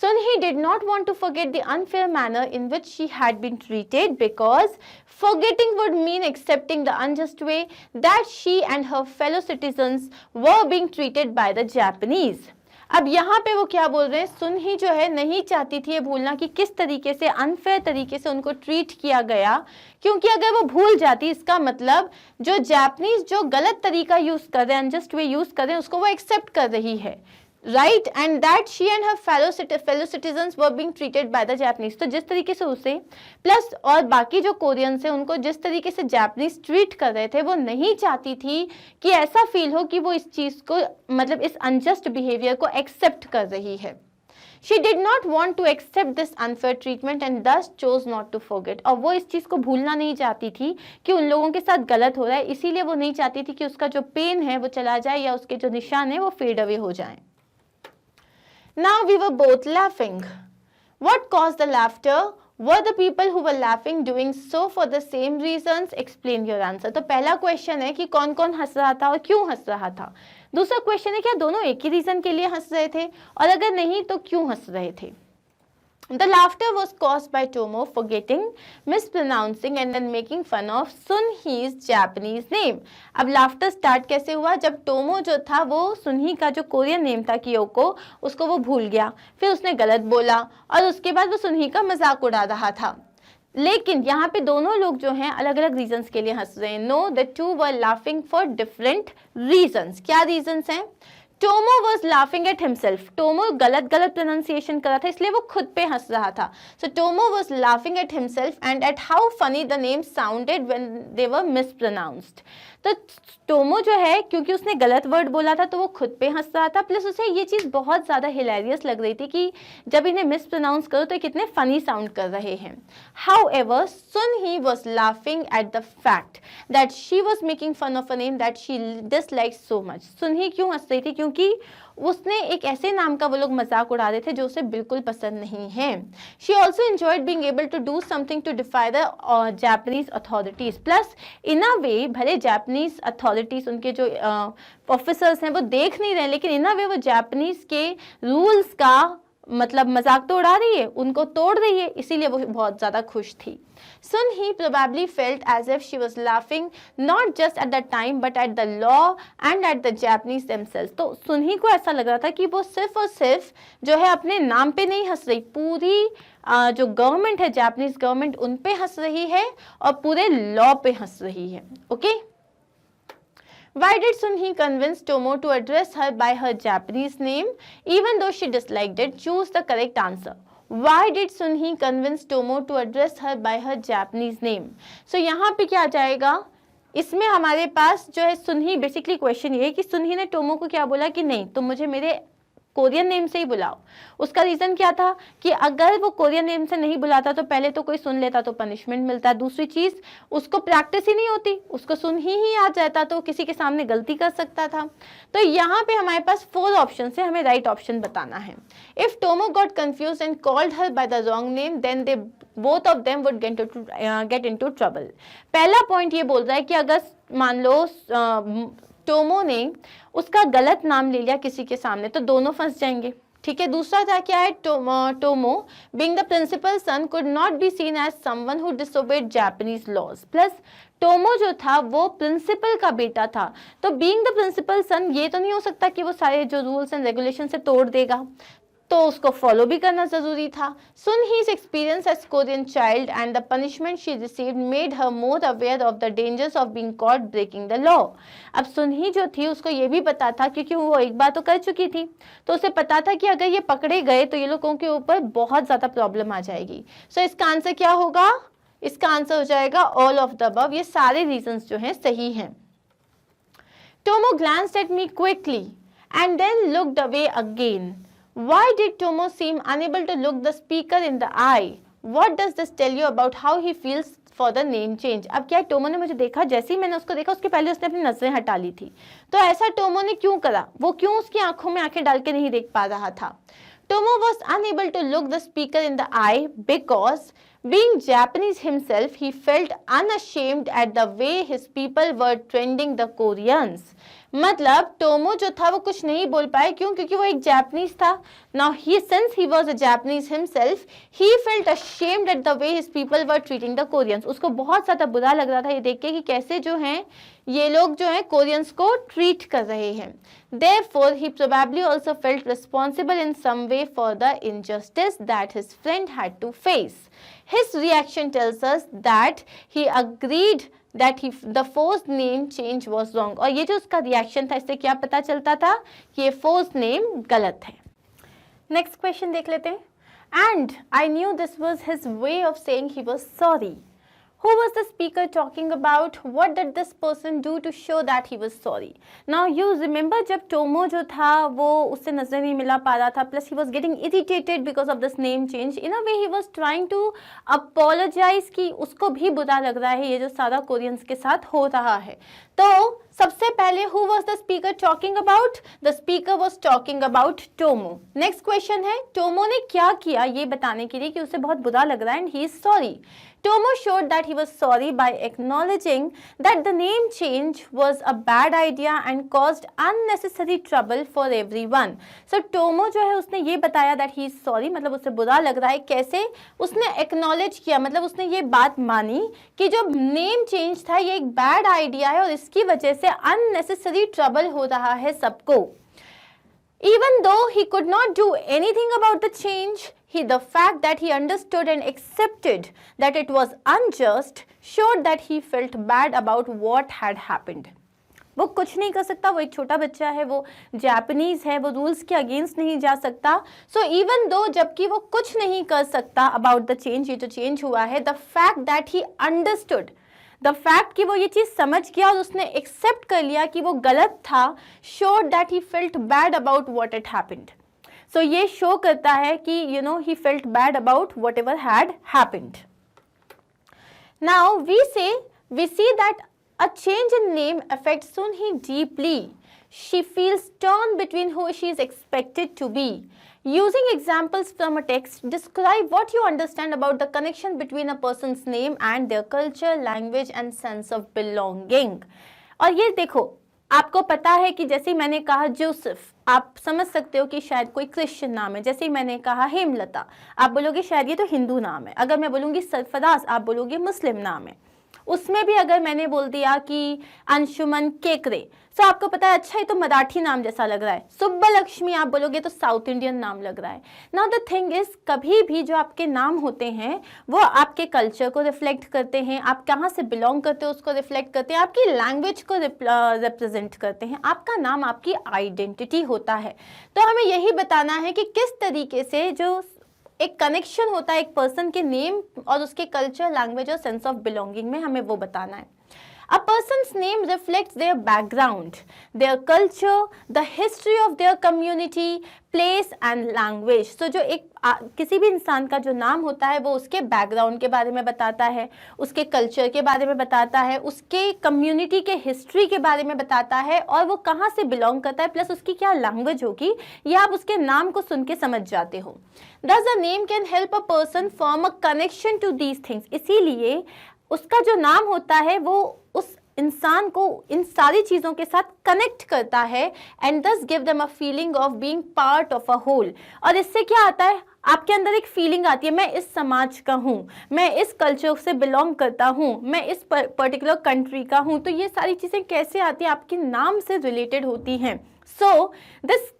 Sunhee did not want to forget the unfair manner in which she had been treated because forgetting would mean accepting the unjust way that she and her fellow citizens were being treated by the Japanese. अब यहाँ पे वो क्या बोल रहे हैं, सुनही जो है नहीं चाहती थी ये भूलना कि किस तरीके से अनफेयर तरीके से उनको ट्रीट किया गया, क्योंकि अगर वो भूल जाती इसका मतलब जो जापानीज जो गलत तरीका यूज कर रहे हैं, अनजस्ट वे यूज कर रहे हैं, उसको वो एक्सेप्ट कर रही है, right, and that she and her fellow citizens were being treated by the Japanese. तो जिस तरीके से उसे प्लस और बाकी जो कोरियंस हैं उनको जिस तरीके से जापानीज ट्रीट कर रहे थे, वो नहीं चाहती थी कि ऐसा फील हो कि वो इस चीज़ को, मतलब इस अनजस्ट बिहेवियर को एक्सेप्ट कर रही है. She did not want to accept this unfair treatment and thus chose not to forget. और वो इस चीज़ को भूलना नहीं चाहती थी कि उन लोगों के साथ गलत हो रहा है, इसीलिए वो नहीं चाहती थी कि उसका जो पेन है वो चला जाए या उसके जो निशान है वो फेड अवे हो जाए. Now we were both laughing. What caused the laughter? Were the people who were laughing doing so for the same reasons? Explain your answer. तो पहला क्वेश्चन है कि कौन कौन हंस रहा था और क्यों हंस रहा था. दूसरा क्वेश्चन है क्या दोनों एक ही रीजन के लिए हंस रहे थे, और अगर नहीं तो क्यों हंस रहे थे. The laughter was caused by Tomo forgetting, mispronouncing and then making fun of Sunhee's Japanese name. अब laughter start कैसे हुआ? जब टोमो जो था वो सुनही का जो कोरियन नेम था कियोको, उसको वो भूल गया, फिर उसने गलत बोला और उसके बाद वो सुनही का मजाक उड़ा रहा था. लेकिन यहाँ पे दोनों लोग जो हैं अलग अलग रीजंस के लिए हंस रहे हैं. No, the two were laughing for different reasons. क्या रीजंस हैं? Tomo was laughing at himself. Tomo गलत प्रोनाउंसिएशन कर रहा था इसलिए वो खुद पे हंस रहा था. So Tomo was laughing at himself and at how funny the name sounded when they were mispronounced. तो टोमो जो है, क्योंकि उसने गलत वर्ड बोला था तो वो खुद पे हंस रहा था, प्लस उसे ये चीज़ बहुत ज़्यादा हिलेरियस लग रही थी कि जब इन्हें मिस प्रोनाउंस करो तो कितने फनी साउंड कर रहे हैं। However Sunhee was laughing at the fact that she was making fun of a name that she dislike so much. Sunhee क्यों हंस रही थी? क्योंकि उसने एक ऐसे नाम का वो लोग मजाक उड़ा रहे थे जो उसे बिल्कुल पसंद नहीं है। She also enjoyed being able to do something to defy the Japanese authorities. Plus in a way भले जापानीज अथॉरिटीज उनके जो ऑफिसर्स हैं वो देख नहीं रहे, लेकिन इन अ वे वो जापानीज के रूल्स का मतलब मजाक तो उड़ा रही है, उनको तोड़ रही है, इसीलिए वो बहुत ज़्यादा खुश थी। Sunhee probably felt as if she was laughing not just at the time but at the law and at the Japanese themselves। तो सुनही को ऐसा लग रहा था कि वो सिर्फ और सिर्फ जो है अपने नाम पे नहीं हंस रही, पूरी जो गवर्नमेंट है, जापानीज गवर्नमेंट, उन पे हंस रही है और पूरे लॉ पे हंस रही है। Okay, Why did Sunhee convince Tomo to address her by her Japanese name even though she disliked it? Choose the correct answer. Why did Sunhee convince Tomo to address her by her Japanese name? So यहाँ पे क्या आ जाएगा? इसमें हमारे पास जो है सुनही, बेसिकली क्वेश्चन ये है कि सुनही ने टोमो को क्या बोला कि नहीं तुम मुझे मेरे कोरियन नेम से ही बुलाओ। उसका रीज़न क्या था कि अगर वो कोरियन नेम से नहीं बुलाता तो पहले तो कोई सुन लेता तो पनिशमेंट मिलता, दूसरी चीज़ उसको प्रैक्टिस ही नहीं होती, उसको सुन ही आ जाता तो किसी के सामने गलती कर सकता था। तो यहाँ पे हमारे पास 4 ऑप्शन है, हमें राइट ऑप्शन बताना है। If Tomo got confuse and called her by the wrong name then they both of them would get into trouble. पहला पॉइंट ये बोल रहा है कि अगर मान लो टोमो ने उसका गलत नाम ले लिया किसी के सामने तो दोनों फंस जाएंगे। ठीक है, दूसरा था क्या है, Tomo being the principal son could not be seen as someone who disobeyed Japanese laws. Plus Tomo जो था वो प्रिंसिपल का बेटा था, तो बीइंग द प्रिंसिपल सन ये तो नहीं हो सकता कि वो सारे जो रूल्स एंड रेगुलेशन से तोड़ देगा, तो उसको फॉलो भी करना जरूरी था। Sunhee's experience as Korean child and the punishment she received made her more aware of the dangers of being caught breaking the law। अब सुनही जो थी उसको ये भी पता था, क्योंकि वो एक बार तो कर चुकी थी, तो उसे पता था कि अगर ये पकड़े गए तो ये लोगों के ऊपर बहुत ज्यादा प्रॉब्लम आ जाएगी। सो इसका आंसर क्या होगा? इसका आंसर हो जाएगा ऑल ऑफ द अबव। ये सारे रीजंस जो हैं सही हैं। Tomo glanced at me quickly and then looked away again। Why did Tomo seem unable to look the speaker in the eye? What does this tell you about how he feels for the name change? अब क्या Tomo ने मुझे देखा, जैसे ही मैंने उसको देखा उसके पहले उसने अपनी नजरें हटा ली थी, तो ऐसा टोमो ने क्यों करा? वो क्यों उसकी आंखों में आंखें डाल के नहीं देख पा रहा था? Tomo was unable to look the speaker in the eye because being Japanese himself, he felt unashamed at the way his people were trending the Koreans। मतलब टोमो जो था वो कुछ नहीं बोल पाए, क्यों? क्योंकि वो एक जापानीज था। Now he since he was a Japanese himself he felt ashamed at the way his people were treating the Koreans. उसको बहुत ज़्यादा बुरा लग रहा था ये देख के कि कैसे जो हैं ये लोग जो हैं कोरियंस को ट्रीट कर रहे हैं। Therefore, he probably also felt responsible in some way for the injustice that his friend had to face। His reaction tells us that he agreed that the forced name change was wrong। और ये जो उसका reaction था इससे क्या पता चलता था कि ये फोर्स नेम गलत है। नेक्स्ट क्वेश्चन देख लेते हैं। And I knew this was his way of saying he was sorry. Who was the speaker talking about? What did this person do to show that he was sorry? Now you remember जब Tomo जो था वो उससे नजर नहीं मिला पा रहा था, plus he was getting irritated because of this name change। In a way he was trying to apologize कि उसको भी बुरा लग रहा है ये जो सारा कोरियंस के साथ हो रहा है। तो सबसे पहले who was the speaker talking about? The speaker was talking about Tomo. Next question है टोमो ने क्या किया ये बताने के लिए कि उसे बहुत बुरा लग रहा है and he is sorry। Tomo showed that he was sorry by acknowledging that the name change was a bad idea and caused unnecessary trouble for everyone। So Tomo जो है उसने ये बताया that he is sorry, मतलब उसे बुरा लग रहा है। कैसे? उसने acknowledge किया, मतलब उसने ये बात मानी कि जो name change था ये एक bad idea है और इसकी वजह से unnecessary trouble हो रहा है सबको। Even though he could not do anything about the change, the fact that he understood and accepted that it was unjust showed that he felt bad about what had happened। वो कुछ नहीं कर सकता, वो एक छोटा बच्चा है, वो जापानीज है, वो रूल्स के अगेंस्ट नहीं जा सकता। सो इवन दो जबकि वो कुछ नहीं कर सकता अबाउट द चेंज, ये जो चेंज हुआ है, the fact that he understood the fact कि वो ये चीज़ समझ गया और उसने एक्सेप्ट कर लिया कि वो गलत था, showed that he felt bad about what it happened. So ये शो करता है कि he felt bad about whatever had happened. Now we see that a change in name affects Sunhee deeply. She feels torn between who she is expected to be. Using examples from a text, describe what you understand about the connection between a person's name and their culture, language and sense of belonging. और ये देखो, आपको पता है कि जैसे मैंने कहा जोसेफ, आप समझ सकते हो कि शायद कोई क्रिश्चियन नाम है. जैसे मैंने कहा हेमलता, आप बोलोगे शायद ये तो हिंदू नाम है. अगर मैं बोलूँगी सरफराज, आप बोलोगे मुस्लिम नाम है. उसमें भी अगर मैंने बोल दिया कि अंशुमन केकरे, तो आपको पता है अच्छा, ये तो मराठी नाम जैसा लग रहा है. सुब्बलक्ष्मी आप बोलोगे तो साउथ इंडियन नाम लग रहा है. नाउ द थिंग इज, कभी भी जो आपके नाम होते हैं वो आपके कल्चर को रिफ्लेक्ट करते हैं, आप कहाँ से बिलोंग करते हो उसको रिफ्लेक्ट करते हैं, आपकी लैंग्वेज को रिप्रेजेंट करते हैं. आपका नाम आपकी आइडेंटिटी होता है. तो हमें यही बताना है कि किस तरीके से जो एक कनेक्शन होता है एक पर्सन के नेम और उसके कल्चर, लैंग्वेज और सेंस ऑफ बिलोंगिंग में, हमें वो बताना है. A person's name reflects their background, their culture, the history of their community, place and language. So जो एक किसी भी इंसान का जो नाम होता है वो उसके बैकग्राउंड के बारे में बताता है, उसके कल्चर के बारे में बताता है, उसके कम्युनिटी के हिस्ट्री के बारे में बताता है और वो कहाँ से बिलोंग करता है, प्लस उसकी क्या लैंग्वेज होगी, ये आप उसके नाम को सुन के समझ जाते हो. Thus a name can help a person form a connection to these things. इसीलिए उसका जो नाम होता है वो उस इंसान को इन सारी चीज़ों के साथ कनेक्ट करता है and this give them a feeling of being part of a whole. और इससे क्या आता है, आपके अंदर एक फीलिंग आती है, मैं इस समाज का हूँ, मैं इस कल्चर से बिलोंग करता हूँ, मैं इस पर्टिकुलर कंट्री का हूँ. तो ये सारी चीज़ें कैसे आती हैं, आपके नाम से रिलेटेड होती हैं. So this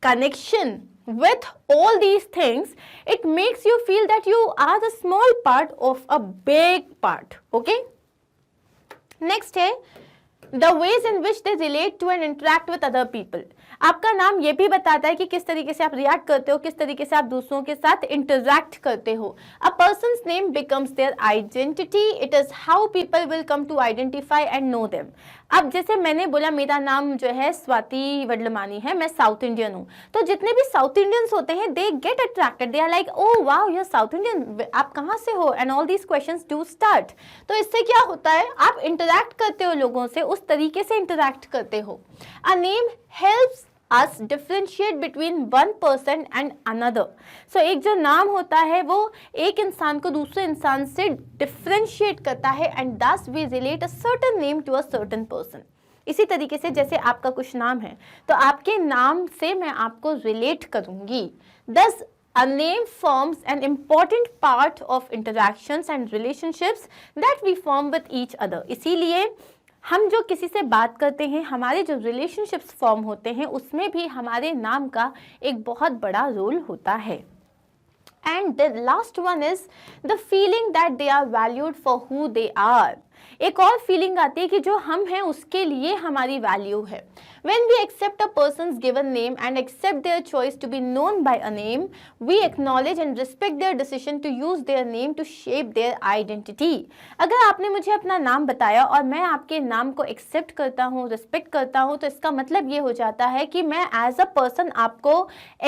connection with all these things, it makes you feel that you are the small part of a big part. Okay, next है the ways in which they relate to and interact with other people. आपका नाम ये भी बताता है कि किस तरीके से आप रिएक्ट करते हो, किस तरीके से आप दूसरों के साथ इंटरैक्ट करते हो. A person's name becomes their identity. It is how people will come to identify and know them. अब जैसे मैंने बोला मेरा नाम जो है स्वाति वडलमानी है, मैं साउथ इंडियन हूँ, तो जितने भी साउथ इंडियंस होते हैं they get attracted, they are like oh wow you are south Indian, आप कहाँ से हो, and all these questions do start. तो इससे क्या होता है, आप इंटरैक्ट करते हो लोगों से, उस तरीके से इंटरैक्ट करते हो. A name helps us differentiate between one person and another. So एक जो नाम होता है वो एक इंसान को दूसरे इंसान से differentiate करता है and thus we relate a certain name to a certain person. इसी तरीके से जैसे आपका कुछ नाम है तो आपके नाम से मैं आपको relate करूंगी. Thus a name forms an important part of interactions and relationships that we form with each other. इसीलिए हम जो किसी से बात करते हैं, हमारे जो रिलेशनशिप्स फॉर्म होते हैं, उसमें भी हमारे नाम का एक बहुत बड़ा रोल होता है. And the last one is the feeling that they are valued for who they are. एक और फीलिंग आती है कि जो हम हैं उसके लिए हमारी वैल्यू है. When we accept a person's given name and accept their choice to be known by a name, we acknowledge and respect their decision to use their name to shape their identity. अगर आपने मुझे अपना नाम बताया और मैं आपके नाम को एक्सेप्ट करता हूँ, रिस्पेक्ट करता हूँ, तो इसका मतलब ये हो जाता है कि मैं एज अ पर्सन आपको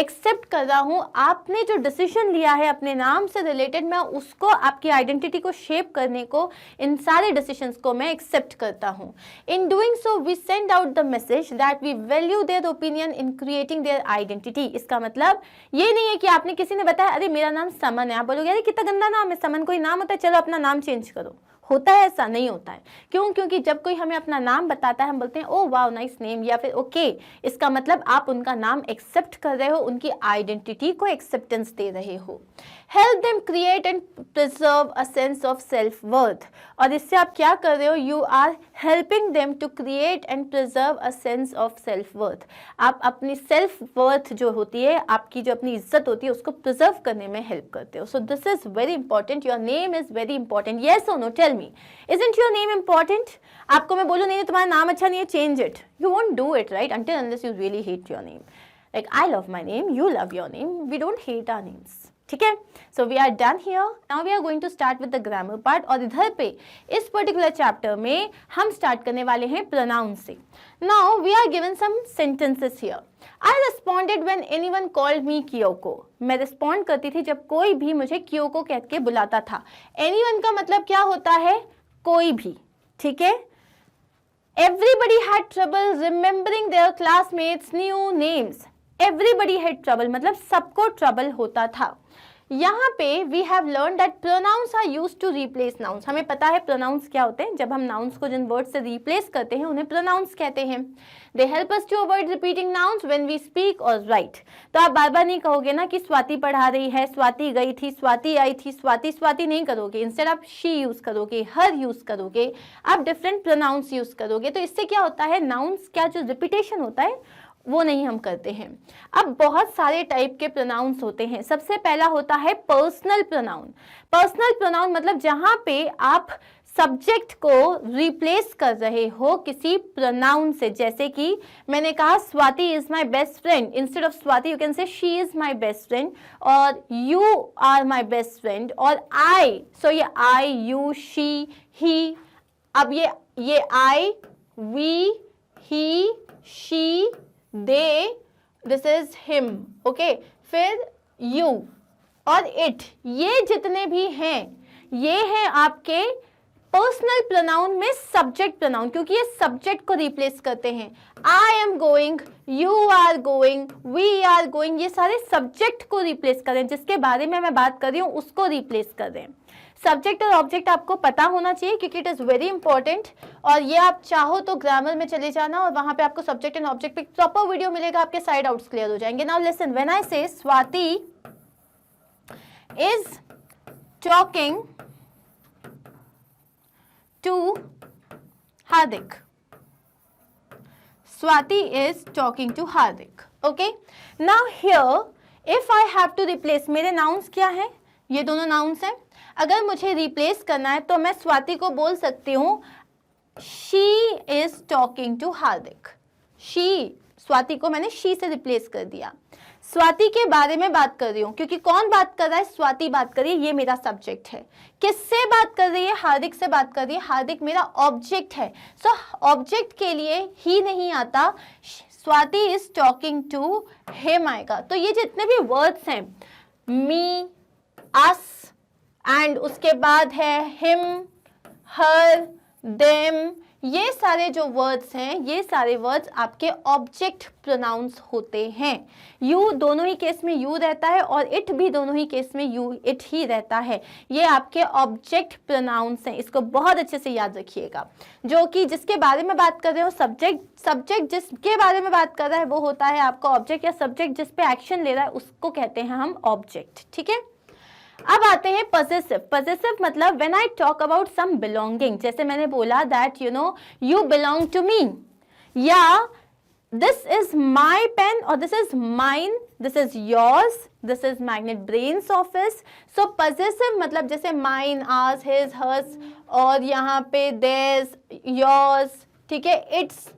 एक्सेप्ट कर रहा हूँ. आपने जो डिसीजन लिया है अपने नाम से रिलेटेड, मैं उसको, आपकी आइडेंटिटी को शेप करने को, इन सारे डिसीजंस को मैं एक्सेप्ट करता हूँ. In doing so we send out the message that we value their opinion in creating their identity. इसका मतलब ये नहीं है कि आपने किसी ने बताया अरे मेरा नाम समन है, आप बोलोगे अरे कितना गंदा नाम है, समन कोई नाम होता है, चलो अपना नाम चेंज करो. होता है ऐसा? नहीं होता है. क्यों? क्योंकि जब कोई हमें अपना नाम बताता है हम बोलते हैं ओ वाओ नाइस नेम, या फिर ओके, इसका मतलब आप उनका नाम एक्सेप्ट कर रहे हो, उनकी आइडेंटिटी को एक्सेप्टेंस दे रहे हो. Help them create and preserve a sense of self worth. और इससे आप क्या कर रहे हो, you are helping them to create and preserve a sense of self worth. आप अपनी सेल्फ वर्थ जो होती है, आपकी जो अपनी इज्जत होती है, उसको प्रिजर्व करने में हेल्प करते हो. So this is very important. Your name is very important. Yes or no, tell me, isn't your name important? आपको मैं बोलूँ नहीं तुम्हारा नाम अच्छा नहीं है, change it. You won't do it, right? Until unless you really hate your name. Like I love my name, you love your name. We don't hate our names. ठीक है। So we are done here, now we are going to start with the grammar part. और इधर पे इस particular chapter में हम start करने वाले हैं प्रोनाउन से। Now we are given some sentences here. I responded when anyone called me Kiyoko. मैं रिस्पॉन्ड करती थी जब कोई भी मुझे कियोको कह के बुलाता था। एनीवन का मतलब क्या होता है? कोई भी, ठीक है। Everybody had trouble remembering their classmates' new names. Everybody had trouble मतलब सबको trouble होता था। यहाँ पे we have learned that pronouns are used to replace nouns. हमें पता है pronouns क्या होते हैं। जब हम nouns को जिन words से replace करते हैं उन्हें pronouns कहते हैं। They help us to avoid repeating nouns when we speak or write. तो आप बार बार नहीं कहोगे ना कि स्वाति पढ़ा रही है, स्वाति गई थी, स्वाति आई थी, स्वाति स्वाति नहीं करोगे। इंस्टेड आप she यूज करोगे, her यूज करोगे, आप डिफरेंट pronouns यूज करोगे। तो इससे क्या होता है, nouns क्या जो रिपीटेशन होता है वो नहीं हम करते हैं। अब बहुत सारे टाइप के प्रोनाउंस होते हैं। सबसे पहला होता है पर्सनल प्रोनाउन। पर्सनल प्रोनाउन मतलब जहां पे आप सब्जेक्ट को रिप्लेस कर रहे हो किसी प्रोनाउन से। जैसे कि मैंने कहा Swati is my best friend, instead of Swati you can say she is my best friend or you are my best friend or I. सो ये आई, यू, शी, ही। अब ये I, we, he, she, they, this is him, okay? फिर you और it, ये जितने भी हैं ये हैं आपके पर्सनल प्रोनाउन में सब्जेक्ट प्रोनाउन, क्योंकि ये सब्जेक्ट को रिप्लेस करते हैं। I am going, you are going, we are going, ये सारे सब्जेक्ट को रिप्लेस कर रहे हैं। जिसके बारे में मैं बात कर रही हूँ उसको रिप्लेस कर रहे हैं। सब्जेक्ट और ऑब्जेक्ट आपको पता होना चाहिए क्योंकि इट इज़ वेरी इंपॉर्टेंट। और ये आप चाहो तो ग्रामर में चले जाना और वहां पे आपको सब्जेक्ट एंड ऑब्जेक्ट पे प्रॉपर वीडियो मिलेगा, आपके साइड आउट्स क्लियर हो जाएंगे। Now listen, when I say Swati is talking to Hardik, Swati is talking to Hardik, okay. Now here if I have to replace, मेरे नाउन्स क्या हैं? ये दोनों नाउन्स हैं। अगर मुझे रिप्लेस करना है तो मैं स्वाति को बोल सकती हूँ she is talking to Hardik. She, Swati को मैंने शी से रिप्लेस कर दिया। स्वाति के बारे में बात कर रही हूँ क्योंकि कौन बात कर रहा है? स्वाति बात कर रही है, ये मेरा सब्जेक्ट है। किससे बात कर रही है? हार्दिक से बात कर रही है। हार्दिक मेरा ऑब्जेक्ट है। सो ऑब्जेक्ट के लिए ही नहीं आता, Swati is talking to him आएगा। तो ये जितने भी वर्ड्स हैं, मी, अस एंड उसके बाद है हिम, हर, देम, ये सारे जो वर्ड्स हैं ये सारे वर्ड्स आपके ऑब्जेक्ट प्रोनाउंस होते हैं। यू दोनों ही केस में यू रहता है और इट भी दोनों ही केस में यू इट ही रहता है। ये आपके ऑब्जेक्ट प्रोनाउंस हैं, इसको बहुत अच्छे से याद रखिएगा। जो कि जिसके बारे में बात कर रहे हो सब्जेक्ट जिसके बारे में बात कर रहा है वो होता है आपका ऑब्जेक्ट, या सब्जेक्ट जिस पे एक्शन ले रहा है उसको कहते हैं हम ऑब्जेक्ट, ठीक है। अब आते हैं पजेसिव। पजेसिव मतलब when I talk about some belonging, जैसे मैंने बोला that you know you belong to me, या दिस इज माई पेन और this is mine, this is yours, this is Magnet Brains office. So possessive मतलब जैसे mine, hours, his, hers और यहाँ पे देयर्स, योर्स, ठीक है, इट्स,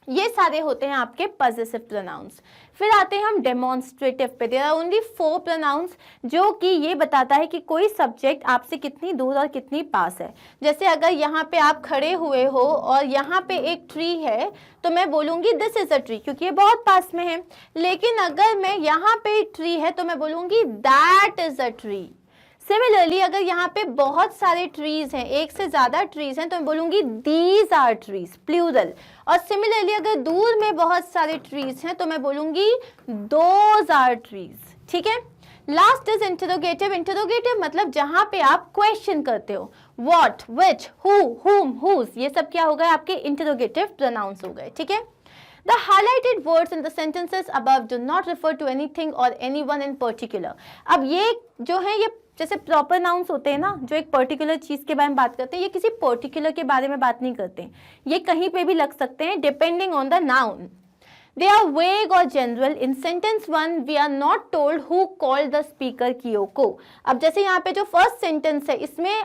ये सारे होते हैं आपके पजेसिव प्रोनाउंस। फिर आते हैं हम डेमोन्स्ट्रेटिव पे। देयर आर ओनली 4 प्रोनाउंस जो कि ये बताता है कि कोई सब्जेक्ट आपसे कितनी दूर और कितनी पास है। जैसे अगर यहाँ पे आप खड़े हुए हो और यहाँ पे एक ट्री है तो मैं बोलूँगी दिस इज अ ट्री क्योंकि ये बहुत पास में है। लेकिन अगर मैं यहाँ पे ट्री है तो मैं बोलूँगी that is a tree. Similarly अगर यहाँ पे बहुत सारे ट्रीज हैं, एक से ज्यादा ट्रीज हैं, तो मैं बोलूंगी दीज आर ट्रीज, प्लूरल। और सिमिलरली अगर दूर में बहुत सारे ट्रीज हैं तो मैं बोलूंगी दोज आर ट्रीज, ठीक है। Last is interrogative. इंटरोगेटिव मतलब जहां पे आप क्वेश्चन करते हो, व्हाट, व्हिच, हु, हुम, हुज, ये सब क्या हो गए? आपके इंटरोगेटिव प्रोनाउंस हो गए, ठीक है। The highlighted words in the sentences above do not refer to anything or anyone in particular. अब ये जो है ये जैसे प्रॉपर नाउन्स होते हैं ना, जो एक पर्टिकुलर चीज के बारे में बात करते हैं, ये किसी पर्टिकुलर के बारे में बात नहीं करते, ये कहीं पे भी लग सकते हैं depending on the noun. They are vague or general. In sentence 1, we are not told who called the speaker Kyoko. अब जैसे यहाँ पे जो फर्स्ट सेंटेंस है इसमें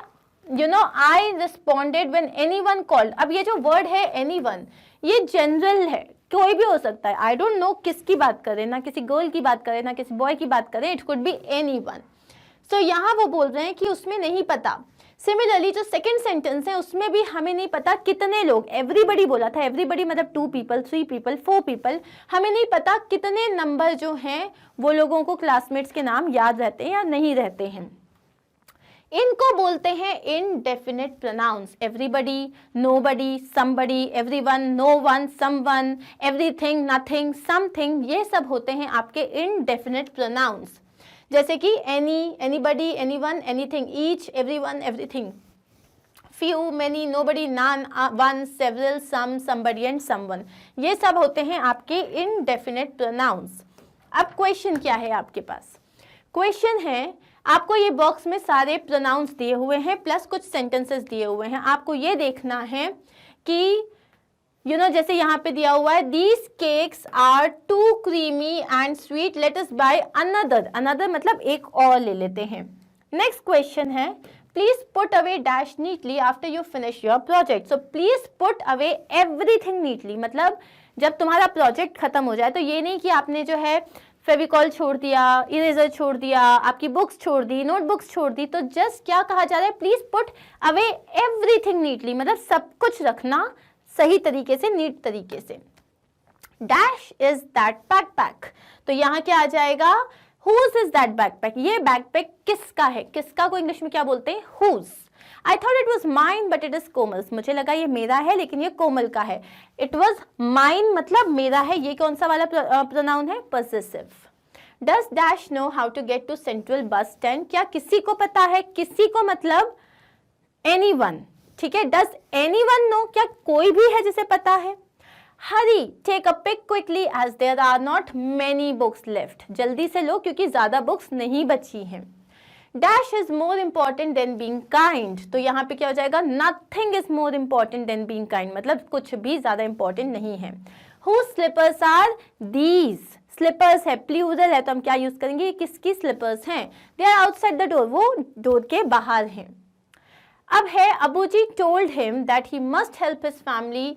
you know I responded when anyone called. अब ये जो वर्ड है anyone ये जनरल है, कोई भी हो सकता है, आई डोंट नो किसकी बात करें, ना किसी गर्ल की बात करें ना किसी बॉय की बात करें, इट कुड बी एनीवन। सो यहाँ वो बोल रहे हैं कि उसमें नहीं पता। सिमिलरली जो सेकंड सेंटेंस है उसमें भी हमें नहीं पता कितने लोग, एवरीबडी बोला था, एवरीबडी मतलब 2 पीपल 3 पीपल 4 पीपल, हमें नहीं पता कितने नंबर जो हैं वो लोगों को क्लासमेट्स के नाम याद रहते हैं या नहीं रहते हैं। इनको बोलते हैं indefinite pronouns, everybody, nobody, somebody, everyone, no one, someone, everything, nothing, something, ये सब होते हैं आपके इनडेफिनिट प्रोनाउंस। जैसे कि any, anybody, anyone, anything, each, everyone, everything, few, many, nobody, none, one, several, some, somebody and someone, ये सब होते हैं आपके indefinite pronouns। अब क्वेश्चन क्या है आपके पास? क्वेश्चन है, आपको ये बॉक्स में सारे प्रोनाउंस दिए हुए हैं प्लस कुछ सेंटेंसेस दिए हुए हैं। आपको ये देखना है कि जैसे यहाँ पे दिया हुआ है, these cakes are too creamy and sweet, let us buy another, another मतलब एक और ले लेते हैं। नेक्स्ट क्वेश्चन है, please put away dash neatly after you finish your project. So please put away everything neatly, मतलब जब तुम्हारा प्रोजेक्ट खत्म हो जाए, तो ये नहीं कि आपने जो है फेविकॉल छोड़ दिया, इरेजर छोड़ दिया, आपकी बुक्स छोड़ दी, नोटबुक्स छोड़ दी, तो जस्ट क्या कहा जा रहा है, please put away everything neatly, मतलब सब कुछ रखना सही तरीके से, नीट तरीके से। डैश इज दैट बैकपैक, तो यहाँ क्या आ जाएगा, हुज इज दैट बैकपैक, ये बैकपैक किसका है, किसका को इंग्लिश में क्या बोलते हैं, whose. I thought it was mine but it is Komal's, मुझे लगा ये मेरा है लेकिन ये कोमल का है। इट वॉज माइन मतलब मेरा है, ये कौन सा वाला प्रोनाउन है, possessive. Does dash know how to get to central bus stand, क्या किसी को पता है, किसी को मतलब एनीवन, ठीक है। डज एनीवन नो, क्या कोई भी है जिसे पता है। Hurry, take a pick quickly as there are not many books left, जल्दी से लो क्योंकि ज्यादा बुक्स नहीं बची हैं। Dash is more important than being kind, तो यहाँ पे क्या हो जाएगा, nothing is more important than being kind, मतलब कुछ भी ज्यादा इंपॉर्टेंट नहीं है। Whose slippers are these, slippers है, प्लूरल है, तो हम क्या यूज करेंगे, किसकी स्लीपर्स हैं, they are outside the door, वो डोर के बाहर हैं। अब है, अबूजी told him that he must help his family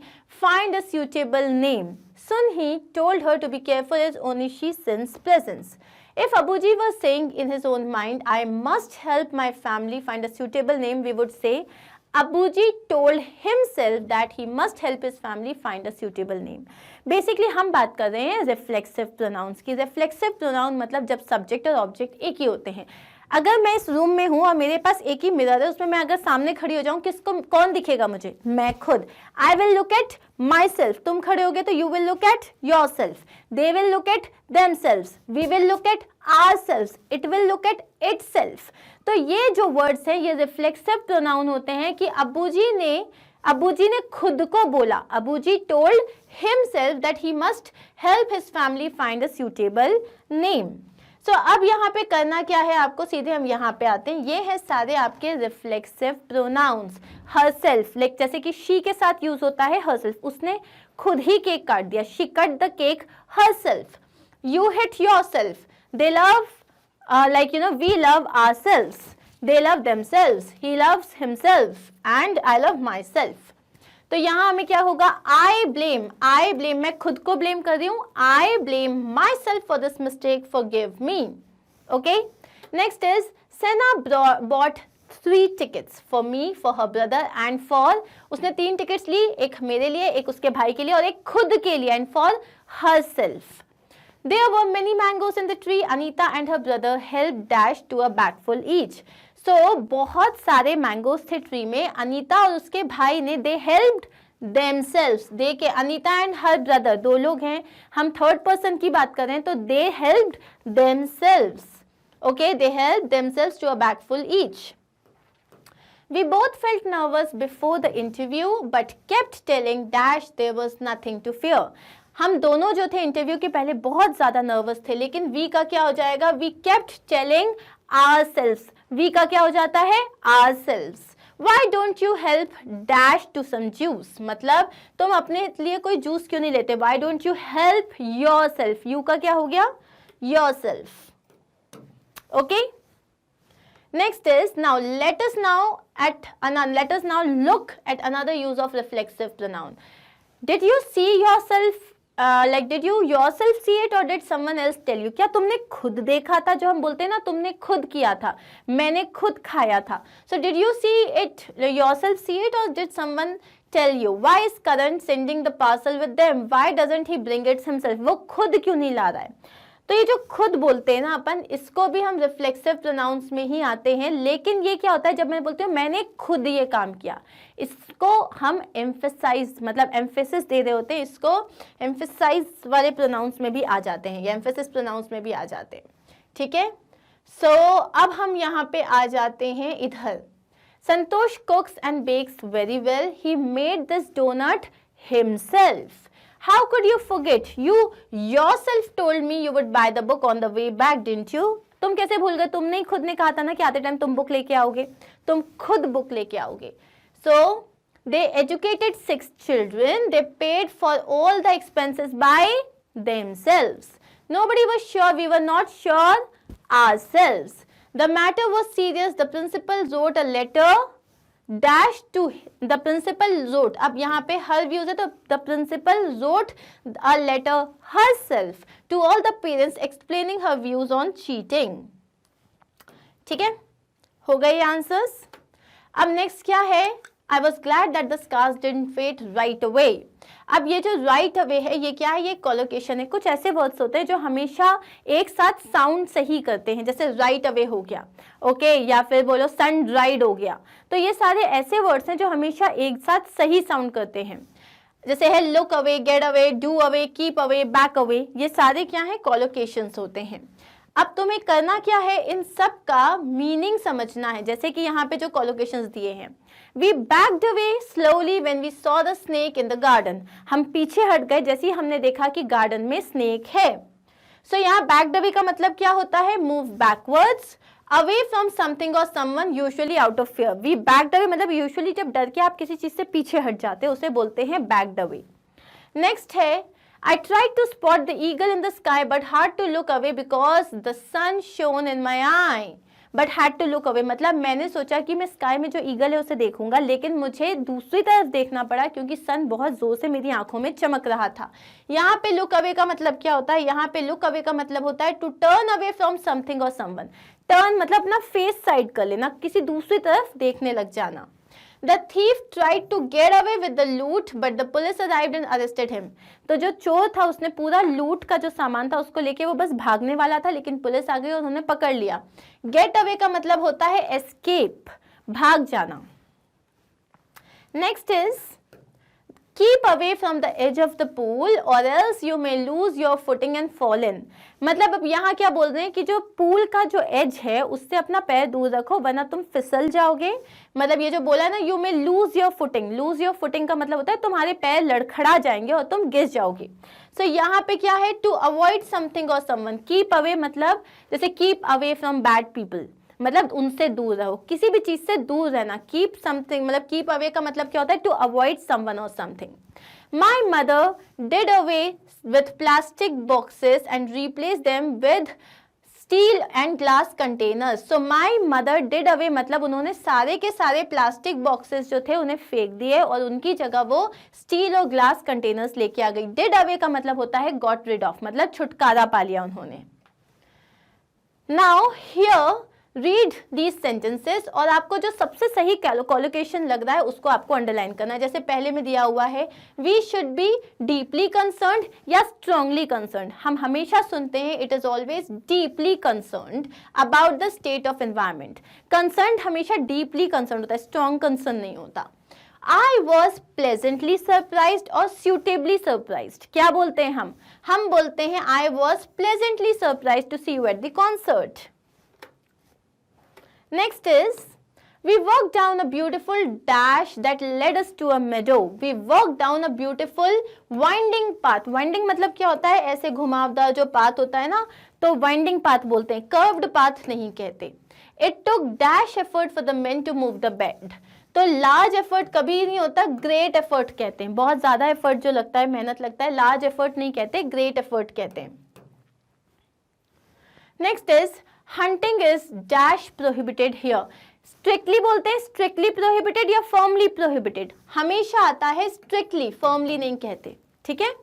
find a suitable name. Sun Hee told her to be careful as only she sends presents. If Abuji was saying in his own mind, I must help my family find a suitable name, we would say, Abuji told himself that he must help his family find a suitable name. Basically हम बात कर रहे हैं reflexive pronouns की। reflexive pronoun मतलब जब subject और object एक ही होते हैं। अगर मैं इस रूम में हूं और मेरे पास एक ही मिरर है, उसमें मैं अगर सामने खड़ी हो जाऊं, किसको, कौन दिखेगा मुझे, मैं खुद। I will look at myself, तुम खड़े होगे तो you will look at yourself, they will look at themself, we will look at ourself, it will look at itself. तो ये जो वर्ड्स हैं ये reflexive pronoun होते हैं कि अबूजी ने खुद को बोला, Abuji told himself that he must help his family find a suitable name. So अब यहाँ पे करना क्या है आपको, सीधे हम यहाँ पे आते हैं। ये है सारे आपके रिफ्लेक्सिव प्रोनाउंस। हरसेल्फ, लाइक जैसे कि शी के साथ यूज होता है हरसेल्फ, उसने खुद ही केक काट दिया, she cut the cake herself. You hit yourself, they love, like we love ourselves, they love themselves, he loves himself and I love myself। तो यहाँ हमें क्या होगा, I blame, मैं खुद को ब्लेम कर रही हूँ, I blame myself for this mistake, forgive me। Okay, next is Sena bought 3 tickets for me, for her brother and for, उसने 3 टिकट्स ली, एक मेरे लिए, एक उसके भाई के लिए और एक खुद के लिए, and for herself। There were many mangoes in the tree. Anita and her brother helped dash to a bagful each. So बहुत सारे मैंगोज थे ट्री में, अनीता और उसके भाई ने दे हेल्प्ड themselves, दे के अनीता एंड हर ब्रदर, 2 लोग हैं, हम थर्ड पर्सन की बात कर रहे हैं, तो दे helped themselves, okay, they helped themselves to a bagful each। We both felt nervous before the interview but kept telling dash there was nothing to fear। हम दोनों जो थे इंटरव्यू के पहले बहुत ज्यादा नर्वस थे, लेकिन वी का क्या हो जाएगा, we kept telling ourselves, we का क्या हो जाता है, ourselves. Why don't you help dash to some juice, मतलब तुम अपने लिए कोई जूस क्यों नहीं लेते, Why don't you help yourself, you का क्या हो गया, yourself। Okay, next is now let us now look at another use of reflexive pronoun। Did you see yourself like did you yourself see it or did someone else tell you, क्या तुमने खुद देखा था, जो हम बोलते हैं ना तुमने खुद किया था, मैंने खुद खाया था. So did you see it yourself see it or did someone tell you. Why is Karan sending the parcel with them, why doesn't he bring it himself, वो खुद क्यों नहीं ला रहा है. तो ये जो खुद बोलते हैं ना अपन, इसको भी हम रिफ्लेक्सिव प्रोनाउंस में ही आते हैं. लेकिन ये क्या होता है, जब मैं बोलती हूँ मैंने खुद ये काम किया, इसको हम एम्फेसाइज मतलब एम्फेसिस दे रहे होते हैं, इसको एम्फेसाइज वाले प्रोनाउंस में भी आ जाते हैं या एम्फेसिस प्रोनाउंस में भी आ जाते हैं. ठीक है. सो अब हम यहाँ पे आ जाते हैं इधर. संतोष cooks and bakes very well. He made this donut himself. How could you forget? You yourself told me you would buy the book on the way back, didn't you? तुम कैसे भूल गए, तुमने ही खुद ने कहा था ना कि आते टाइम तुम बुक लेके आओगे, तुम खुद बुक लेके आओगे. So they educated 6 children. They paid for all the expenses by themselves. Nobody was sure. We were not sure ourselves. The matter was serious. The principal wrote a letter dash to the principal wrote. अब यहाँ पे her views है तो the principal wrote a letter herself to all the parents explaining her views on cheating. ठीक है, हो गए answers. अब नेक्स्ट क्या है, I was glad that the scars didn't fade right away. अब ये जो right away है ये क्या है, ये कोलोकेशन है. कुछ ऐसे वर्ड्स होते हैं जो हमेशा एक साथ साउंड सही करते हैं, जैसे right away हो गया, ओके, या फिर बोलो sun dried हो गया. तो ये सारे ऐसे वर्ड्स हैं जो हमेशा एक साथ सही साउंड करते हैं, जैसे है look away, get away, do away, keep away, back away. ये सारे क्या है, कोलोकेशंस होते हैं. अब तुम्हें करना क्या है, इन सब का मीनिंग समझना है. जैसे कि यहाँ पे जो कोलोकेशंस दिए हैं, We backed away slowly when we saw the snake in the garden. हम पीछे हट गए जैसे ही हमने देखा कि गार्डन में स्नेक है. So यहाँ backed away का मतलब क्या होता है, move backwards, away from something or someone, usually out of fear. We backed away मतलब usually जब डर के आप किसी चीज से पीछे हट जाते हैं उसे बोलते हैं backed away. Next है, I tried to spot the eagle in the sky but had to look away because the sun shone in my eye. But had to look away मतलब मैंने सोचा कि मैं स्काई में जो ईगल है उसे देखूंगा, लेकिन मुझे दूसरी तरफ देखना पड़ा क्योंकि सन बहुत जोर से मेरी आंखों में चमक रहा था. यहाँ पे लुक अवे का मतलब क्या होता है, यहाँ पे लुक अवे का मतलब होता है to turn away from something और समवन. टर्न मतलब अपना फेस साइड कर लेना, किसी दूसरी तरफ देखने लग जाना. The thief tried to get away with the loot, but the police arrived and arrested him. तो जो चोर था उसने पूरा लूट का जो सामान था उसको लेके वो बस भागने वाला था, लेकिन पुलिस आ गई और उन्होंने पकड़ लिया. Get away का मतलब होता है escape, भाग जाना. Next is keep away from the edge of the pool or else you may lose your footing and fall in. मतलब अब यहाँ क्या बोल रहे हैं कि जो पूल का जो एज है उससे अपना पैर दूर रखो वरना तुम फिसल जाओगे. मतलब ये जो बोला है ना, you may lose your footing. lose your footing का मतलब होता है तुम्हारे पैर लड़खड़ा जाएंगे और तुम गिर जाओगे. So यहाँ पे क्या है, to avoid something or someone. keep away मतलब जैसे keep away from bad people, मतलब उनसे दूर रहो, किसी भी चीज से दूर रहना. कीप समथिंग मतलब कीप अवे का मतलब क्या होता है, टू अवॉइड समवन और something. My mother did away with plastic boxes and replace them with steel and glass containers. So my mother did away मतलब उन्होंने सारे के सारे प्लास्टिक बॉक्सेस जो थे उन्हें फेंक दिए और उनकी जगह वो स्टील और ग्लास कंटेनर्स लेके आ गई. डिड अवे का मतलब होता है गॉट रिड ऑफ, मतलब छुटकारा पा लिया उन्होंने. Now here read these sentences और आपको जो सबसे सही कोलोकेशन लग रहा है उसको आपको अंडरलाइन करना है. जैसे पहले में दिया हुआ है we should be deeply concerned या स्ट्रांगली कंसर्न्ड. हम हमेशा सुनते हैं it is always deeply concerned about the state of environment. Concerned हमेशा डीपली कंसर्न्ड होता है, स्ट्रॉन्ग कंसर्न नहीं होता. I was pleasantly surprised और suitably surprised. क्या बोलते हैं हम बोलते हैं I was pleasantly surprised to see you at the concert. Next is we walked down a beautiful dash that led us to a meadow. We walked down a beautiful winding path. Winding मतलब क्या होता है, ऐसे घुमावदार जो path होता है ना, तो winding path बोलते हैं, curved path नहीं कहते. It took dash effort for the men to move the bed. तो लार्ज एफर्ट कभी नहीं होता, ग्रेट एफर्ट कहते हैं. बहुत ज्यादा एफर्ट जो लगता है, मेहनत लगता है, लार्ज एफर्ट नहीं कहते, ग्रेट एफर्ट कहते हैं. Next is hunting is dash prohibited here. Strictly बोलते हैं, स्ट्रिक्टली प्रोहिबिटेड या फर्मली प्रोहिबिटेड. हमेशा आता है स्ट्रिक्टली, फर्मली नहीं कहते. ठीक है.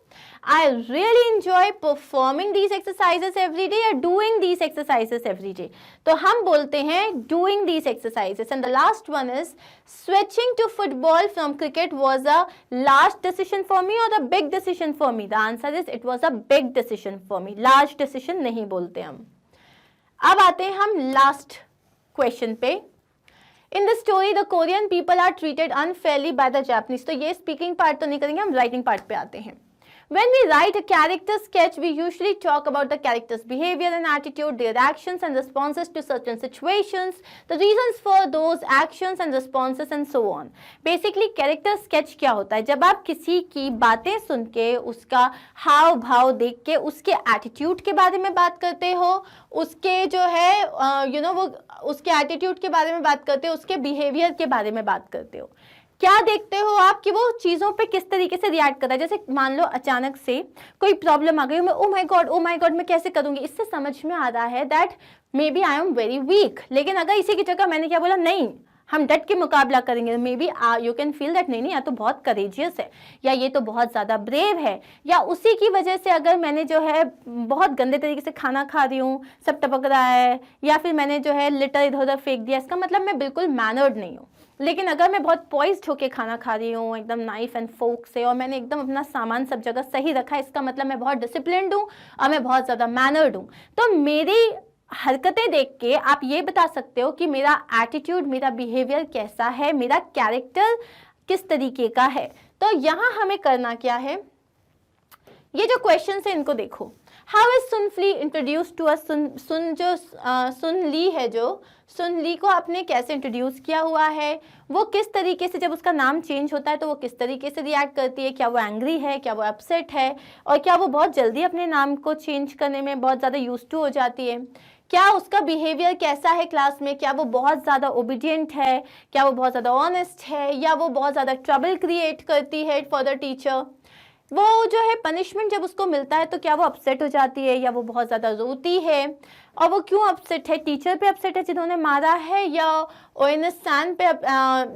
I really enjoy performing these exercises every day or doing these exercises every day. तो हम बोलते हैं doing these exercises. And the last one is switching to football from cricket was a large decision for me or a big decision for me. The answer is it was a big decision for me. Large decision नहीं बोलते हम. अब आते हैं हम last question पे. In the story, the Korean people are treated unfairly by the Japanese. तो ये speaking part तो नहीं करेंगे, हम writing part पे आते हैं. When we write a character sketch, we usually talk about the character's behavior and attitude, their actions and responses to certain situations, the reasons for those actions and responses and so on. Basically, character sketch क्या होता है? जब आप किसी की बातें सुन के, उसका हाव भाव देख के, उसके attitude के बारे में बात करते हो, उसके जो है वो उसके attitude के बारे में बात करते हो, उसके behavior के बारे में बात करते हो. क्या देखते हो आप कि वो चीज़ों पे किस तरीके से रिएक्ट करता है. जैसे मान लो अचानक से कोई प्रॉब्लम आ गई, मैं ओ माय गॉड मैं कैसे करूँगी. इससे समझ में आ रहा है that may be I am very weak. लेकिन अगर इसी की जगह मैंने क्या बोला, नहीं हम डट के मुकाबला करेंगे, may be you can feel that नहीं या तो बहुत करेजियस है, या ये तो बहुत ज़्यादा ब्रेव है, या उसी की वजह से अगर मैंने जो है बहुत गंदे तरीके से खाना खा रही हूँ, सब टपक रहा है, या फिर मैंने जो है लिटर इधर उधर फेंक दिया, इसका मतलब मैं बिल्कुल मैनर्ड नहीं हूँ. लेकिन अगर मैं बहुत पॉइज्ड होके खाना खा रही हूँ एकदम नाइफ एंड फोक से, और मैंने एकदम अपना सामान सब जगह सही रखा है, इसका मतलब मैं बहुत डिसिप्लिन्ड हूँ और मैं बहुत ज़्यादा मैनर्ड हूँ. तो मेरी हरकतें देख के आप ये बता सकते हो कि मेरा एटीट्यूड, मेरा बिहेवियर कैसा है, मेरा कैरेक्टर किस तरीके का है. तो यहाँ हमें करना क्या है, ये जो क्वेश्चन है इनको देखो. How is Sunfly introduce to us. Sun Li है, जो सुन ली को आपने कैसे इंट्रोड्यूस किया हुआ है, वो किस तरीके से जब उसका नाम चेंज होता है तो वो किस तरीके से रिएक्ट करती है, क्या वो एंग्री है, क्या वो अपसेट है, और क्या वो बहुत जल्दी अपने नाम को चेंज करने में बहुत ज़्यादा यूज्ड टू हो जाती है, क्या उसका बिहेवियर कैसा है क्लास में, क्या वो बहुत ज़्यादा ओबीडियंट है, क्या वो बहुत ज़्यादा ऑनेस्ट है, या वो बहुत ज़्यादा ट्रबल क्रिएट करती है फॉर द टीचर. वो जो है पनिशमेंट जब उसको मिलता है तो क्या वो अपसेट हो जाती है, या वो बहुत ज़्यादा रोती है, और वो क्यों अपसेट है, टीचर पे अपसेट है जिन्होंने मारा है, या ओएनएस सैन पे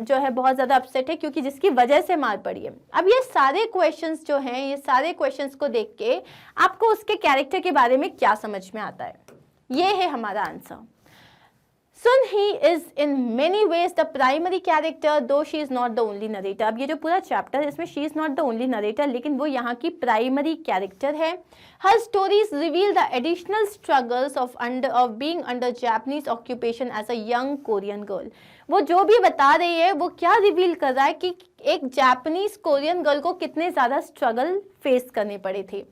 जो है बहुत ज़्यादा अपसेट है क्योंकि जिसकी वजह से मार पड़ी है. अब ये सारे क्वेश्चंस जो हैं, ये सारे क्वेश्चंस को देख के आपको उसके कैरेक्टर के बारे में क्या समझ में आता है, ये है हमारा answer. Sun Hee is in many ways the primary character, though she is not the only narrator. अब ये जो पूरा चैप्टर है इसमें she is not the only narrator, लेकिन वो यहाँ की प्राइमरी कैरेक्टर है. Her stories reveal the additional struggles of being under Japanese occupation as a young Korean girl. वो जो भी बता रही है वो क्या रिवील कर रहा है कि एक जापानीज कोरियन गर्ल को कितने ज़्यादा स्ट्रगल फेस करने पड़े थे.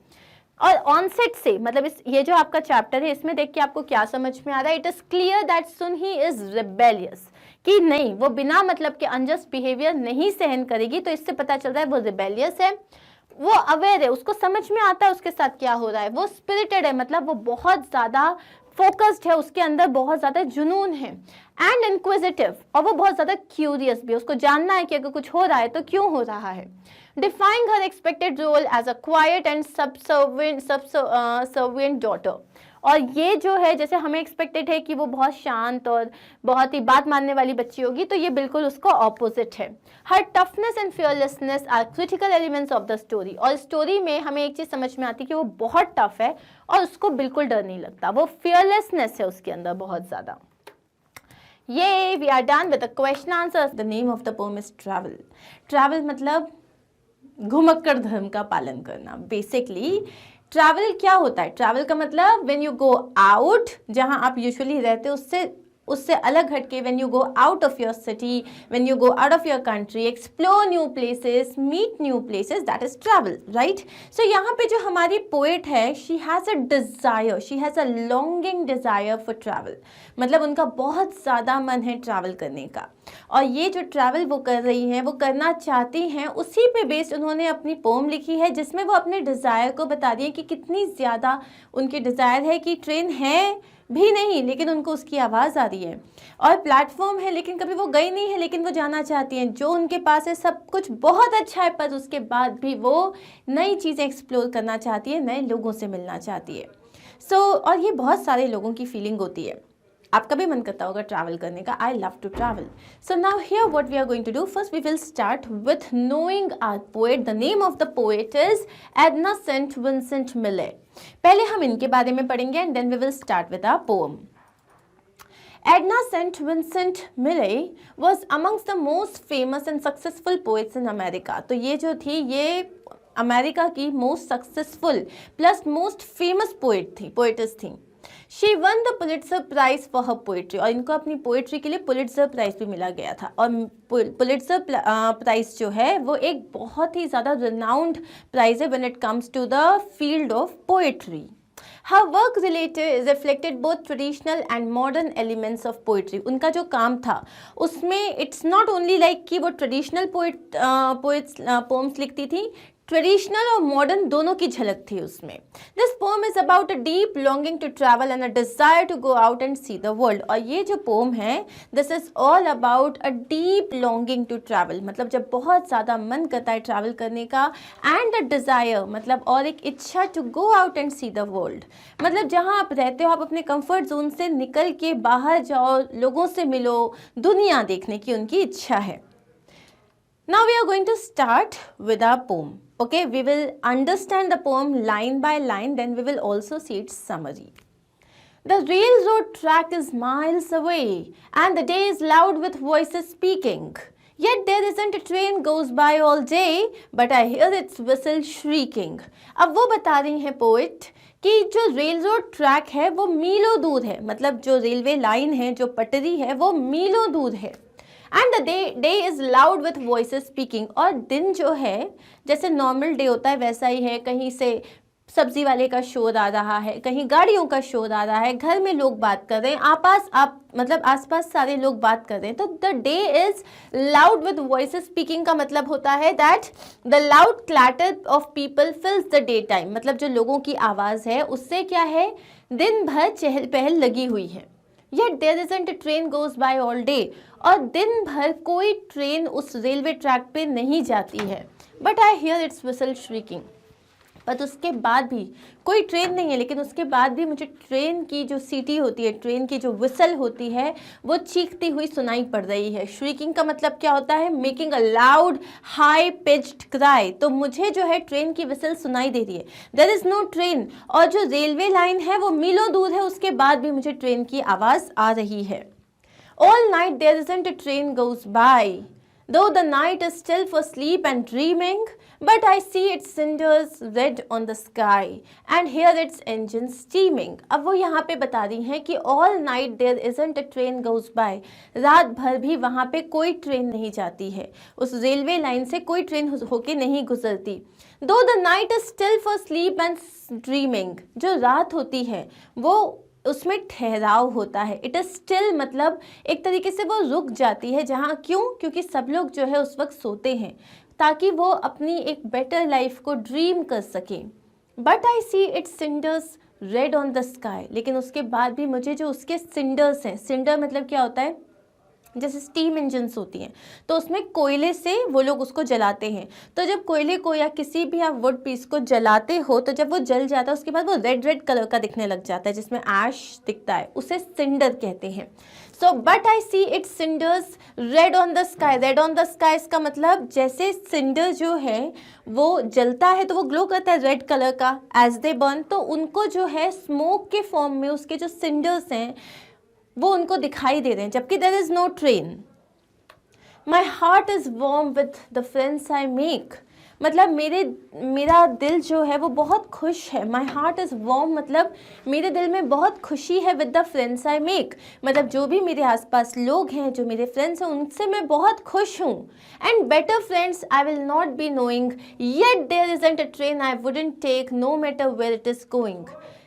और ऑनसेट से मतलब ये जो आपका चैप्टर है इसमें देख के आपको क्या समझ में आ रहा है, it is clear that soon he is rebellious, कि नहीं वो बिना मतलब के अनजस्ट बिहेवियर नहीं सहन करेगी. तो इससे पता चल रहा है वो रिबेलियस है, वो अवेयर है, उसको समझ में आता है उसके साथ क्या हो रहा है, वो स्पिरिटेड है, मतलब वो बहुत ज़्यादा फोकस्ड है, उसके अंदर बहुत ज़्यादा जुनून है, एंड इंक्विजिटिव, और वो बहुत ज़्यादा क्यूरियस भी, उसको जानना है कि अगर कुछ हो रहा है तो क्यों हो रहा है. Defying her expected role as a quiet and subservient daughter. और ये जो है जैसे हमें एक्सपेक्टेड है कि वो बहुत शांत और बहुत ही बात मानने वाली बच्ची होगी, तो ये बिल्कुल उसको ऑपोजिट है. Her toughness and fearlessness are critical elements of the story. और स्टोरी में हमें एक चीज़ समझ में आती है कि वो बहुत टफ है और उसको बिल्कुल डर नहीं लगता, वो फियरलेसनेस है उसके अंदर बहुत ज़्यादा. ये we are done with the question answer. The name of the poem is travel. Travel मतलब घुमक्कड़ धर्म का पालन करना. बेसिकली ट्रैवल क्या होता है, ट्रैवल का मतलब व्हेन यू गो आउट, जहां आप यूजुअली रहते हो उससे अलग हटके, when you go out of your city, when you go out of your country, explore new places, meet new places, that is travel, right. So यहाँ पे जो हमारी पोएट है, she has a desire, she has a longing desire for travel. मतलब उनका बहुत ज़्यादा मन है ट्रैवल करने का, और ये जो ट्रैवल वो कर रही हैं, वो करना चाहती हैं, उसी पे बेस्ड उन्होंने अपनी पोम लिखी है जिसमें वो अपने डिज़ायर को बता रही है कि कितनी ज़्यादा उनकी डिज़ायर है कि ट्रेन है भी नहीं लेकिन उनको उसकी आवाज़ आ रही है, और प्लेटफॉर्म है लेकिन कभी वो गई नहीं है लेकिन वो जाना चाहती हैं. जो उनके पास है सब कुछ बहुत अच्छा है, पर उसके बाद भी वो नई चीज़ें एक्सप्लोर करना चाहती है, नए लोगों से मिलना चाहती है. और ये बहुत सारे लोगों की फीलिंग होती है. आपका भी मन करता होगा ट्रैवल करने का. I love to travel. So now here what we are going to do, first we will start with knowing our poet. The name of the poet is Edna Saint Vincent Millay. पहले हम इनके बारे में पढ़ेंगे and then we will start with our poem. Edna St. Vincent Millay was amongst the most famous and successful poets in America. तो ये जो थी ये अमेरिका की most successful plus most famous poets थी. She won the Pulitzer prize for her poetry. और इनको अपनी पोएट्री के लिए पुलिट्जर प्राइज भी मिला गया था. और पुलिट्जर प्राइज जो है वो एक बहुत ही ज़्यादा रिनाउंड प्राइज है when it comes to the field of poetry. Her work related reflected both traditional and modern elements of poetry. उनका जो काम था उसमें it's not only like कि वो traditional poems लिखती थी, ट्रेडिशनल और मॉडर्न दोनों की झलक थी उसमें. This poem is about a deep longing to travel and a desire to go out and see the world. और ये जो पोम है this is all about a deep longing to travel, मतलब जब बहुत ज़्यादा मन करता है ट्रैवल करने का, एंड अ डिज़ायर मतलब और एक इच्छा to go out and see the world, मतलब जहाँ आप रहते हो आप अपने कंफर्ट जोन से निकल के बाहर जाओ, लोगों से मिलो, दुनिया देखने की उनकी इच्छा है. Now we are going to start with our poem. Okay, we will understand the poem line by line, then we will also see its summary. The railroad track is miles away and the day is loud with voices speaking. Yet there isn't a train goes by all day, but I hear its whistle shrieking. अब वो बता रही है poet कि जो rail road track है वो मीलों दूर है, मतलब जो रेलवे लाइन है, जो पटरी है वो मीलों दूर है. And the day is loud with voices speaking. और दिन जो है जैसे नॉर्मल डे होता है वैसा ही है. कहीं से सब्जी वाले का शोर आ रहा है, कहीं गाड़ियों का शोर आ रहा है, घर में लोग बात कर रहे हैं, मतलब आसपास सारे लोग बात कर रहे हैं. तो the day is loud with voices speaking का मतलब होता है that the loud clatter of people फिल्स the day time, मतलब जो लोगों की आवाज़ है उससे क्या है, दिन भर चहल पहल लगी हुई है. Yet there isn't a train goes by all day. और दिन भर कोई ट्रेन उस रेलवे ट्रैक पे नहीं जाती है. But I hear its whistle shrieking. पर उसके बाद भी कोई ट्रेन नहीं है, लेकिन उसके बाद भी मुझे ट्रेन की जो सीटी होती है, ट्रेन की जो विसल होती है वो चीखती हुई सुनाई पड़ रही है. श्रीकिंग का मतलब क्या होता है, making a loud high pitched cry. तो मुझे जो है ट्रेन की विसल सुनाई दे रही है. देयर इज़ नो ट्रेन, और जो रेलवे लाइन है वो मीलों दूर है, उसके बाद भी मुझे ट्रेन की आवाज़ आ रही है. All night there isn't a train goes by, though the night is still for sleep and dreaming, but I see its cinders red on the sky and hear its engine steaming. अब वो यहाँ पे बता रही हैं कि all night there isn't a train goes by. रात भर भी वहाँ पे कोई ट्रेन नहीं जाती है, उस रेलवे लाइन से कोई ट्रेन होके नहीं गुजरती. Though the night is still for sleep and dreaming, जो रात होती है वो उसमें ठहराव होता है. इट इज़ स्टिल मतलब एक तरीके से वो रुक जाती है. जहाँ क्यों, क्योंकि सब लोग जो है उस वक्त सोते हैं ताकि वो अपनी एक बेटर लाइफ को ड्रीम कर सकें. But I see it's cinders red on the sky. लेकिन उसके बाद भी मुझे जो उसके सिंडर्स हैं, सिंडर मतलब क्या होता है, जैसे स्टीम इंजन्स होती हैं तो उसमें कोयले से वो लोग उसको जलाते हैं. तो जब कोयले को या किसी भी आप वुड पीस को जलाते हो तो जब वो जल जाता है उसके बाद वो रेड रेड कलर का दिखने लग जाता है, जिसमें ऐश दिखता है, उसे सिंडर कहते हैं. So but I see it's cinders red on the sky. Red on the sky इसका मतलब जैसे सिंडर जो है वो जलता है तो वो ग्लो करता है रेड कलर का एज दे बर्न. तो उनको जो है स्मोक के फॉर्म में उसके जो सिंडर्स हैं वो उनको दिखाई दे रहे हैं, जबकि there is no train. My heart is warm with the friends I make. मतलब मेरा दिल जो है वो बहुत खुश है. माई हार्ट इज़ वार्म मतलब मेरे दिल में बहुत खुशी है. With the friends I make मतलब जो भी मेरे आसपास लोग हैं, जो मेरे फ्रेंड्स हैं, उनसे मैं बहुत खुश हूँ. And better friends I will not be knowing, yet there isn't a train I wouldn't take, no matter where it is going.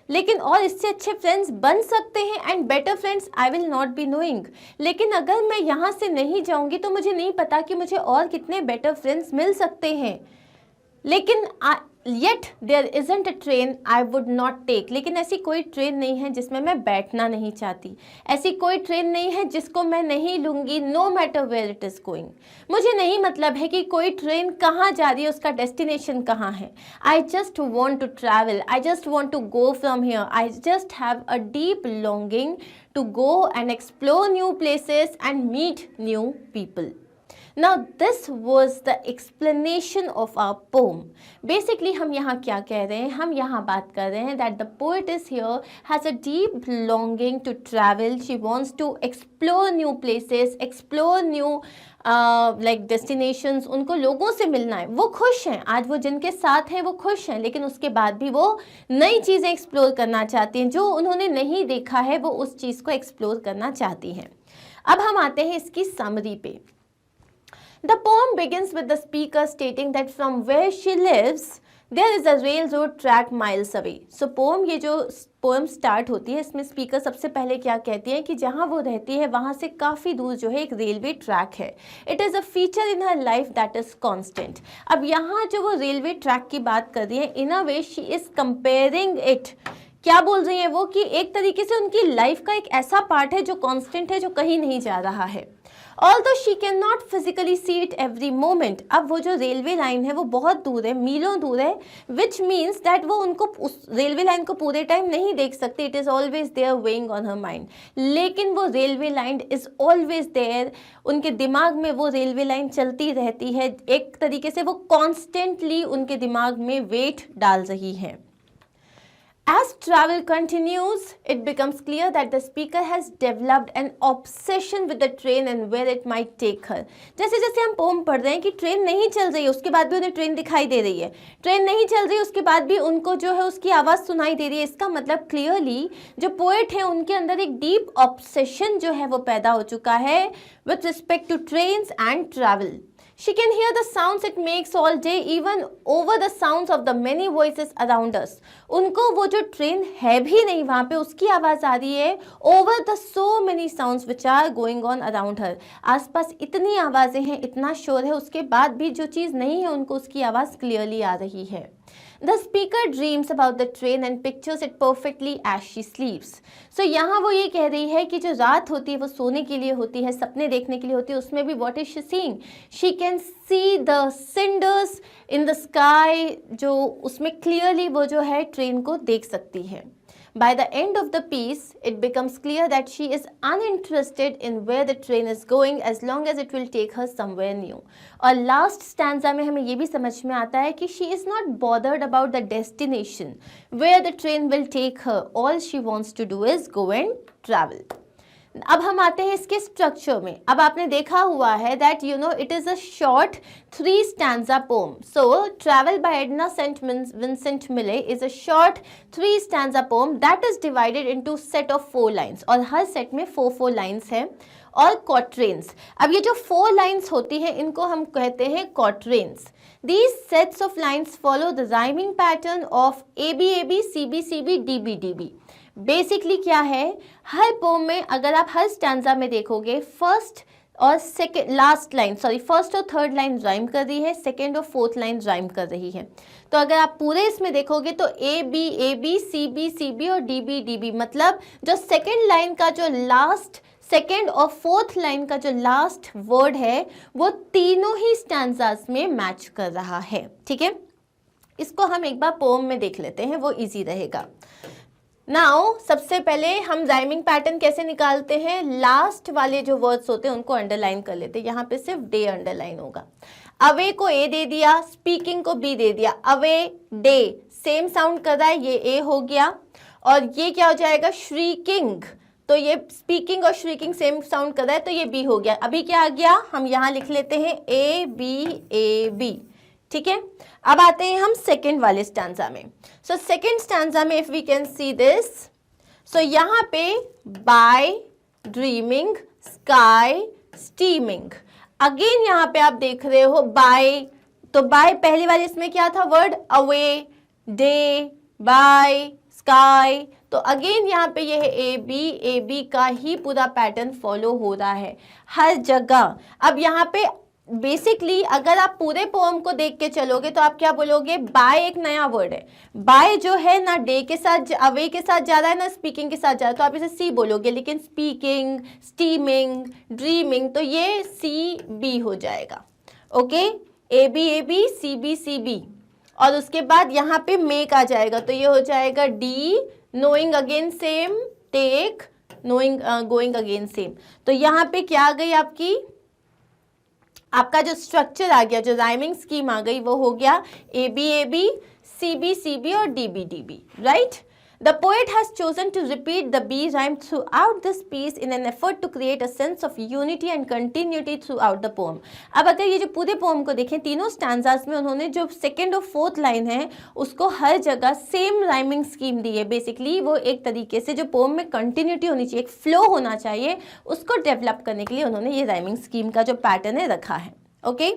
लेकिन और इससे अच्छे फ्रेंड्स बन सकते हैं. And better friends I will not be knowing, लेकिन अगर मैं यहाँ से नहीं जाऊँगी तो मुझे नहीं पता कि मुझे और कितने बेटर फ्रेंड्स मिल सकते हैं. लेकिन yet there isn't a train I would not take. लेकिन ऐसी कोई ट्रेन नहीं है जिसमें मैं बैठना नहीं चाहती, ऐसी कोई ट्रेन नहीं है जिसको मैं नहीं लूँगी, no matter where it is going. मुझे नहीं मतलब है कि कोई ट्रेन कहाँ जा रही है, उसका डेस्टिनेशन कहाँ है. I just want to travel, I just want to go from here, I just have a deep longing to go and explore new places and meet new people. Now this was the explanation of our poem. Basically हम यहाँ क्या कह रहे हैं, हम यहाँ बात कर रहे हैं that the poet is here has a deep longing to travel. She wants to explore new places, explore new like destinations. उनको लोगों से मिलना है, वो खुश हैं, आज वो जिनके साथ हैं वो खुश हैं, लेकिन उसके बाद भी वो नई चीज़ें एक्सप्लोर करना चाहती हैं, जो उन्होंने नहीं देखा है वो उस चीज़ को एक्सप्लोर करना चाहती हैं. अब हम आते हैं इसकी समरी पे. The poem begins with the speaker stating that from where she lives there is a railroad track miles away. So poem, ये जो poem start होती है इसमें स्पीकर सबसे पहले क्या कहती है कि जहाँ वो रहती है वहाँ से काफ़ी दूर जो है एक रेलवे ट्रैक है. It is a feature in her life that is constant. अब यहाँ जो वो रेलवे ट्रैक की बात कर रही है, in a way she is comparing it. क्या बोल रही है वो कि एक तरीके से उनकी लाइफ का एक ऐसा पार्ट है जो कांस्टेंट है, जो कहीं नहीं जा रहा है. Although she cannot physically see it every moment. अब वो जो रेलवे लाइन है वो बहुत दूर है, मीलों दूर है, which means that वो उनको उस रेलवे लाइन को पूरे टाइम नहीं देख सकते. It is always there weighing on her mind. लेकिन वो railway line is always there. उनके दिमाग में वो रेलवे लाइन चलती रहती है, एक तरीके से वो constantly उनके दिमाग में वेट डाल रही है. As travel continues, it becomes clear that the speaker has developed an obsession with the train and where it might take her. जैसे जैसे हम पोम पढ़ रहे हैं कि ट्रेन नहीं चल रही है, उसके बाद भी उन्हें ट्रेन दिखाई दे रही है, ट्रेन नहीं चल रही है, उसके बाद भी उनको जो है उसकी आवाज़ सुनाई दे रही है. इसका मतलब क्लियरली जो पोएट है उनके अंदर एक डीप ऑब्सेशन जो है वो पैदा हो चुका है with respect to trains and travel. She can hear the sounds it makes all day, even over the sounds of the many voices around us. उनको वो जो ट्रेन है भी नहीं वहाँ पे, उसकी आवाज़ आ रही है over the so many sounds which are going on around her. आसपास इतनी आवाज़ें हैं, इतना शोर है, उसके बाद भी जो चीज़ नहीं है उनको उसकी आवाज़ क्लियरली आ रही है. The speaker dreams about the train and pictures it perfectly as she sleeps. So यहाँ वो ये कह रही है कि जो रात होती है वो सोने के लिए होती है, सपने देखने के लिए होती है. उसमें भी what is she seeing? She can see the cinders in the sky. जो उसमें clearly वो जो है ट्रेन को देख सकती है. By the end of the piece, it becomes clear that she is uninterested in where the train is going as long as it will take her somewhere new. और last stanza में हमें ये भी समझ में आता है कि she is not bothered about the destination where the train will take her. All she wants to do is go and travel. अब हम आते हैं इसके स्ट्रक्चर में. अब आपने देखा हुआ है that you know it is a short 3 stanza poem. So travel by Edna Saint Vincent Millay is a short 3 stanza poem that is divided into set of 4 lines. और हर सेट में 4 लाइन्स हैं और क्वाट्रेन्स. अब ये जो 4 लाइन्स होती हैं इनको हम कहते हैं क्वाट्रेन्स. These sets of lines follow the rhyming pattern of ABAB, CBCB, DBDB. Basically क्या है, हर पोम में अगर आप हर स्टैंजा में देखोगे फर्स्ट और सेकेंड लास्ट लाइन फर्स्ट और थर्ड लाइन राइम कर रही है, सेकेंड और फोर्थ लाइन राइम कर रही है. तो अगर आप पूरे इसमें देखोगे तो ABAB, CBCB और DBDB, मतलब जो सेकेंड लाइन का जो लास्ट सेकेंड और फोर्थ लाइन का जो लास्ट वर्ड है वो तीनों ही स्टैंजास में मैच कर रहा है. ठीक है, इसको हम एक बार पोम में देख लेते हैं, वो इजी रहेगा. नाउ सबसे पहले हम राइमिंग पैटर्न कैसे निकालते हैं, लास्ट वाले जो वर्ड्स होते हैं उनको अंडरलाइन कर लेते हैं. यहाँ पे सिर्फ डे अंडरलाइन होगा. अवे को ए दे दिया, स्पीकिंग को बी दे दिया. अवे डे सेम साउंड कर रहा है, ये ए हो गया. और ये क्या हो जाएगा, श्रीकिंग, तो ये स्पीकिंग और श्रीकिंग सेम साउंड कर रहा है तो ये बी हो गया. अभी क्या आ गया, हम यहाँ लिख लेते हैं ABAB. ठीक है, अब आते हैं हम सेकेंड वाले स्टैंजा में. सो सेकेंड स्टैंजा में if we can see this, so यहाँ पे by, dreaming, sky, steaming. Again यहाँ पे आप देख रहे हो बाय, तो बाय पहली वाली इसमें क्या था word, away, day, by, sky. तो अगेन यहाँ पे ये है AB का ही पूरा पैटर्न फॉलो हो रहा है हर जगह. अब यहाँ पे बेसिकली अगर आप पूरे पोएम को देख के चलोगे तो आप क्या बोलोगे, बाय एक नया वर्ड है. बाय जो है ना डे के साथ, अवे के साथ जा रहा है ना स्पीकिंग के साथ जा रहा है, तो आप इसे सी बोलोगे. लेकिन स्पीकिंग, स्टीमिंग, ड्रीमिंग, तो ये CB हो जाएगा. Okay, ABAB, CB. और उसके बाद यहाँ पे मेक आ जाएगा, तो ये हो जाएगा D. Knowing again same, take, knowing going again same. तो यहाँ पे क्या आ गई आपका जो स्ट्रक्चर आ गया, जो राइमिंग स्कीम आ गई, वो हो गया ए बी, सी बी और D B, right. The poet has chosen to repeat the B rhyme throughout this piece in an effort to create a sense of unity and continuity throughout the poem. अब अगर ये जो पूरे pome को देखें, तीनों stanzas में उन्होंने जो सेकेंड और फोर्थ लाइन है उसको हर जगह सेम राइमिंग स्कीम दी है। बेसिकली वो एक तरीके से जो पोम में कंटिन्यूटी होनी चाहिए, एक फ्लो होना चाहिए, उसको डेवलप करने के लिए उन्होंने ये राइमिंग स्कीम का जो पैटर्न है रखा है। ओके,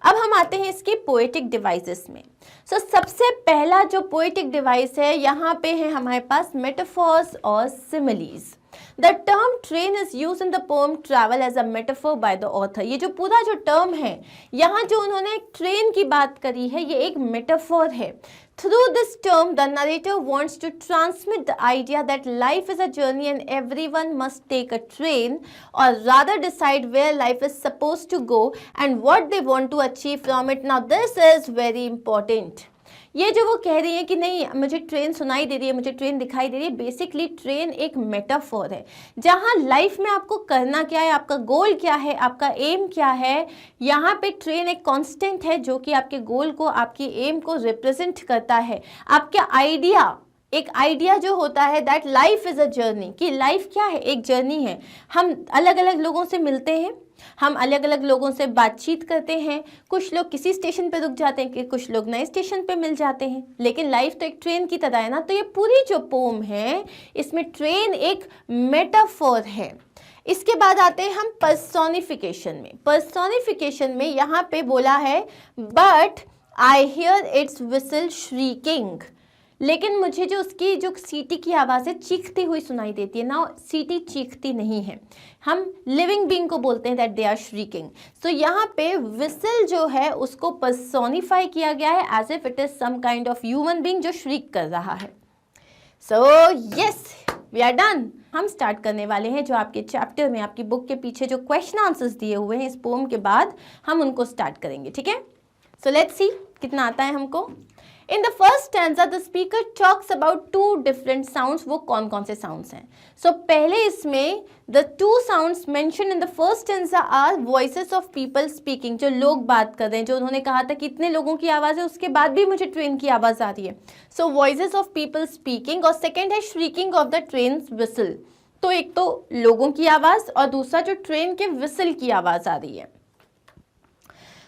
अब हम आते हैं इसकी पोएटिक डिवाइसेस में। सबसे पहला जो पोएटिक डिवाइस है, यहाँ पे है हमारे पास मेटाफॉर्स और similes. The term train is use in the poem travel as a metaphor by the author. ये जो पूरा जो टर्म है, यहाँ जो उन्होंने ट्रेन की बात करी है, ये एक मेटाफोर है। Through this term, the narrator wants to transmit the idea that life is a journey and everyone must take a train, or rather decide where life is supposed to go and what they want to achieve from it. Now, this is very important. ये जो वो कह रही है कि नहीं मुझे train सुनाई दे रही है, मुझे ट्रेन दिखाई दे रही है, बेसिकली ट्रेन एक मेटाफोर है जहाँ लाइफ में आपको करना क्या है, आपका गोल क्या है, आपका एम क्या है। यहाँ पे ट्रेन एक कांस्टेंट है जो कि आपके गोल को, आपकी एम को रिप्रेजेंट करता है। आपका आइडिया, एक आइडिया जो होता है that life is a journey, कि लाइफ क्या है, एक जर्नी है। हम अलग अलग लोगों से मिलते हैं, हम अलग अलग लोगों से बातचीत करते हैं, कुछ लोग किसी स्टेशन पे रुक जाते हैं कि कुछ लोग नए स्टेशन पे मिल जाते हैं, लेकिन लाइफ तो एक ट्रेन की तरह है ना। तो ये पूरी जो पोम है इसमें ट्रेन एक मेटाफोर है। इसके बाद आते हैं हम पर्सोनिफिकेशन में। पर्सोनिफिकेशन में यहाँ पे बोला है but I hear it's whistle shrieking, लेकिन मुझे जो उसकी जो सीटी की आवाज़ है चीखती हुई सुनाई देती है ना। सीटी चीखती नहीं है, हम लिविंग बीइंग को बोलते हैं दैट दे आर श्रीकिंग। सो यहाँ पे विसल जो है उसको पर्सोनिफाई किया गया है as if it is some kind of human being जो श्रीक कर रहा है। So yes, we are done. हम स्टार्ट करने वाले हैं जो आपके चैप्टर में, आपकी बुक के पीछे जो क्वेश्चन आंसर्स दिए हुए हैं इस पोम के बाद हम उनको स्टार्ट करेंगे, ठीक है। सो लेट्स सी कितना आता है हमको। In the first stanza, the speaker talks about two different sounds. वो कौन कौन से sounds हैं? So पहले इसमें the two sounds mentioned in the first stanza are voices of people speaking, जो लोग बात कर रहे हैं, जो उन्होंने कहा था कि इतने लोगों की आवाज़ है उसके बाद भी मुझे ट्रेन की आवाज़ आ रही है। So voices of people speaking, और second है shrieking of the train's whistle। तो एक तो लोगों की आवाज़ और दूसरा जो ट्रेन के whistle की आवाज़ आ रही है।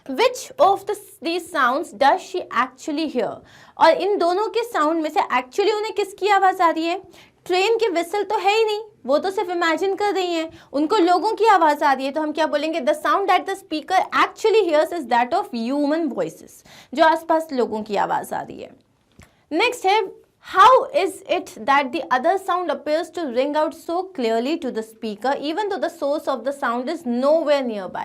Which of these sounds does she actually hear? और इन दोनों के साउंड में से एक्चुअली उन्हें किसकी आवाज़ आ रही है? ट्रेन के विसल तो है ही नहीं, वो तो सिर्फ इमेजिन कर रही हैं, उनको लोगों की आवाज़ आ रही है। तो हम क्या बोलेंगे? The sound that the speaker actually hears is that of human voices, जो आसपास लोगों की आवाज़ आ रही है। नेक्स्ट है how is it that the other sound appears to ring out so clearly to the speaker even though the source of the sound is nowhere nearby?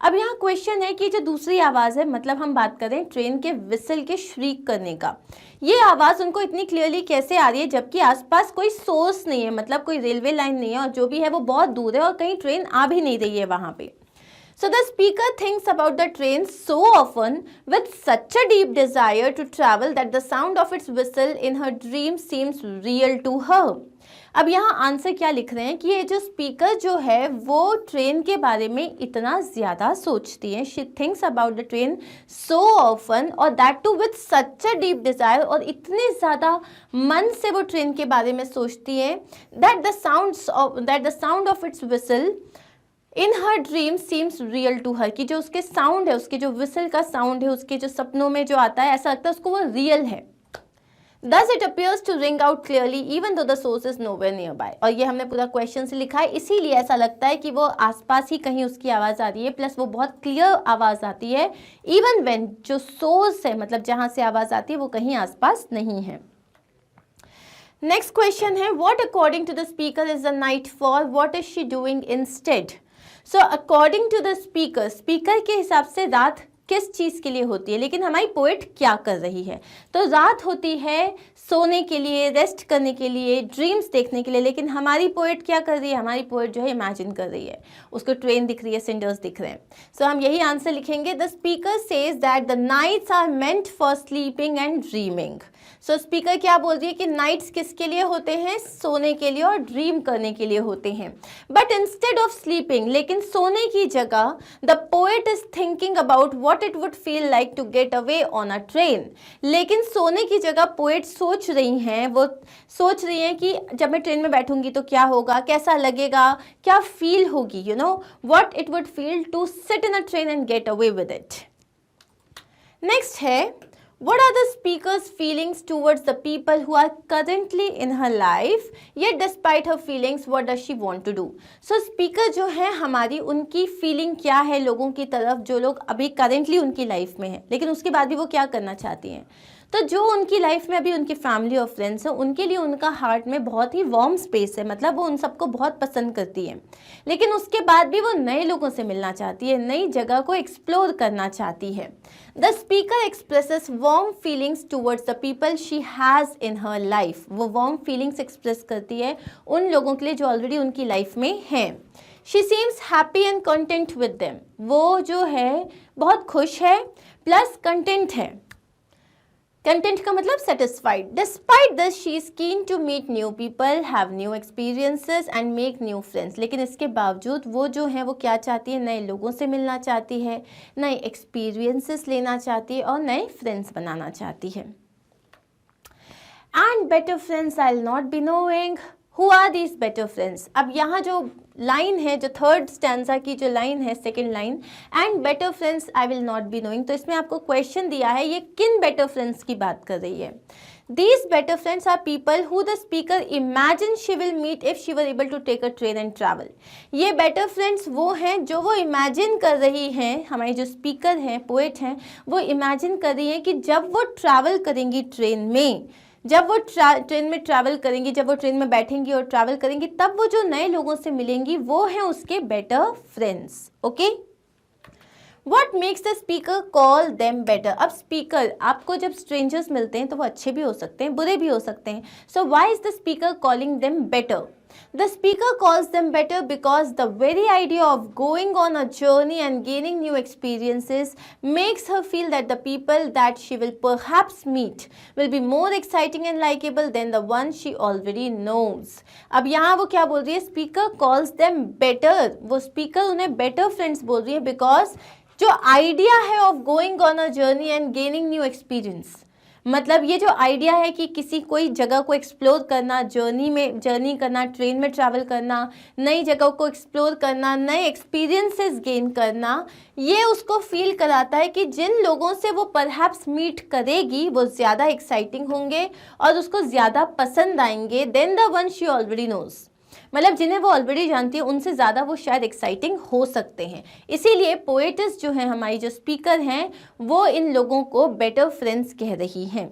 अब यहाँ क्वेश्चन है कि जो दूसरी आवाज़ है, मतलब हम बात करें ट्रेन के विसल के श्रीक करने का, ये आवाज़ उनको इतनी क्लियरली कैसे आ रही है जबकि आसपास कोई सोर्स नहीं है, मतलब कोई रेलवे लाइन नहीं है और जो भी है वो बहुत दूर है और कहीं ट्रेन आ भी नहीं रही है वहाँ पे। So the speaker thinks about the train so often with such a deep desire to travel that the sound of its whistle in her dream seems real to her. अब यहाँ आंसर क्या लिख रहे हैं कि ये जो स्पीकर जो है वो ट्रेन के बारे में इतना ज़्यादा सोचती है, she thinks about the train so often, और that too with such a deep desire, और इतने ज़्यादा मन से वो ट्रेन के बारे में सोचती है that the sound of its whistle in her dream seems real to her, कि जो उसके साउंड है, उसके जो विसल का साउंड है, उसके जो सपनों में जो आता है, ऐसा लगता है उसको वो रियल है। Thus it appears to ring out clearly even though the source is nowhere nearby. और ये हमने पूरा क्वेश्चन से लिखा है, इसीलिए ऐसा लगता है कि वो आसपास ही कहीं उसकी आवाज़ आ रही है, प्लस वो बहुत क्लियर आवाज़ आती है इवन व्हेन जो सोर्स है, मतलब जहाँ से आवाज़ आती है वो कहीं आसपास नहीं है। नेक्स्ट क्वेश्चन है what according to the speaker is the night for, what is she doing instead? So according to the speaker, speaker के हिसाब से रात किस चीज़ के लिए होती है, लेकिन हमारी पोएट क्या कर रही है। तो रात होती है सोने के लिए, रेस्ट करने के लिए, ड्रीम्स देखने के लिए, लेकिन हमारी पोएट क्या कर रही है, हमारी पोएट जो है इमेजिन कर रही है, उसको ट्रेन दिख रही है, सिंडर्स दिख रहे हैं। सो हम यही आंसर लिखेंगे। The speaker says that the nights are meant for sleeping and dreaming. So speaker क्या बोल रही है कि नाइट्स किसके लिए होते हैं, सोने के लिए और ड्रीम करने के लिए होते हैं। बट इंस्टेड ऑफ स्लीपिंग, लेकिन सोने की जगह the poet is thinking about what it would feel like to get away on a train. लेकिन सोने की जगह पोएट सोच रही हैं, वो सोच रही हैं कि जब मैं ट्रेन में बैठूंगी तो क्या होगा, कैसा लगेगा, क्या फील होगी, you know what it would feel to sit in a train and get away with it. Next है, what are the speaker's feelings towards the people who are currently in her life, yet despite her feelings what does she want to do। so speaker जो है हमारी, उनकी feeling क्या है लोगों की तरफ जो लोग अभी करेंटली उनकी लाइफ में है, लेकिन उसके बाद भी वो क्या करना चाहती हैं। तो जो उनकी लाइफ में अभी उनकी फैमिली और फ्रेंड्स हैं, उनके लिए उनका हार्ट में बहुत ही वार्म स्पेस है, मतलब वो उन सबको बहुत पसंद करती है, लेकिन उसके बाद भी वो नए लोगों से मिलना चाहती है, नई जगह को एक्सप्लोर करना चाहती है। The speaker expresses warm feelings towards the people she has in her life. वो वार्म फीलिंग्स एक्सप्रेस करती है उन लोगों के लिए जो ऑलरेडी उनकी लाइफ में हैं। She seems happy and content with them. वो जो है बहुत खुश है प्लस कंटेंट है। कंटेंट का मतलब satisfied. Despite this she is keen to meet new people, have new experiences and make new friends. लेकिन इसके बावजूद वो जो है वो क्या चाहती है, नए लोगों से मिलना चाहती है, नए एक्सपीरियंसेस लेना चाहती है और नए फ्रेंड्स बनाना चाहती है। And better friends I will not be knowing. Who are these better friends. अब यहाँ जो लाइन है, जो थर्ड स्टैंजा की जो लाइन है, second line, and better friends I will not be knowing, तो इसमें आपको क्वेश्चन दिया है, ये किन बेटर फ्रेंड्स की बात कर रही है। These better friends are people who the speaker imagines she will meet if she were able to take a train and travel। ये better friends वो हैं जो वो imagine कर रही हैं, हमारी जो speaker हैं, poet हैं, वो imagine कर रही हैं कि जब वो travel करेंगी ट्रेन में, जब वो ट्रेन में ट्रैवल करेंगी, जब वो ट्रेन में बैठेंगी और ट्रैवल करेंगी, तब वो जो नए लोगों से मिलेंगी वो हैं उसके better friends. Okay, What makes the speaker call them better? अब स्पीकर आपको जब स्ट्रेंजर्स मिलते हैं तो वो अच्छे भी हो सकते हैं, बुरे भी हो सकते हैं। So why is the speaker calling them better? The speaker calls them better because the very idea of going on a journey and gaining new experiences makes her feel that the people that she will perhaps meet will be more exciting and likable than the ones she already knows। अब यहाँ वो क्या बोल रही है, speaker calls them better, वो speaker उन्हें better friends बोल रही है because जो आइडिया है of going on a journey and gaining new experience, मतलब ये जो आइडिया है कि किसी कोई जगह को एक्सप्लोर करना, जर्नी करना, ट्रेन में ट्रैवल करना, नई जगह को एक्सप्लोर करना, नए एक्सपीरियंसेस गेन करना, ये उसको फील कराता है कि जिन लोगों से वो परहैप्स मीट करेगी वो ज़्यादा एक्साइटिंग होंगे और उसको ज़्यादा पसंद आएंगे than the one she already knows. मतलब जिन्हें वो ऑलरेडी जानती है उनसे ज़्यादा वो शायद एक्साइटिंग हो सकते हैं। इसीलिए पोएटिस जो है, हमारी जो स्पीकर हैं, वो इन लोगों को बेटर फ्रेंड्स कह रही हैं।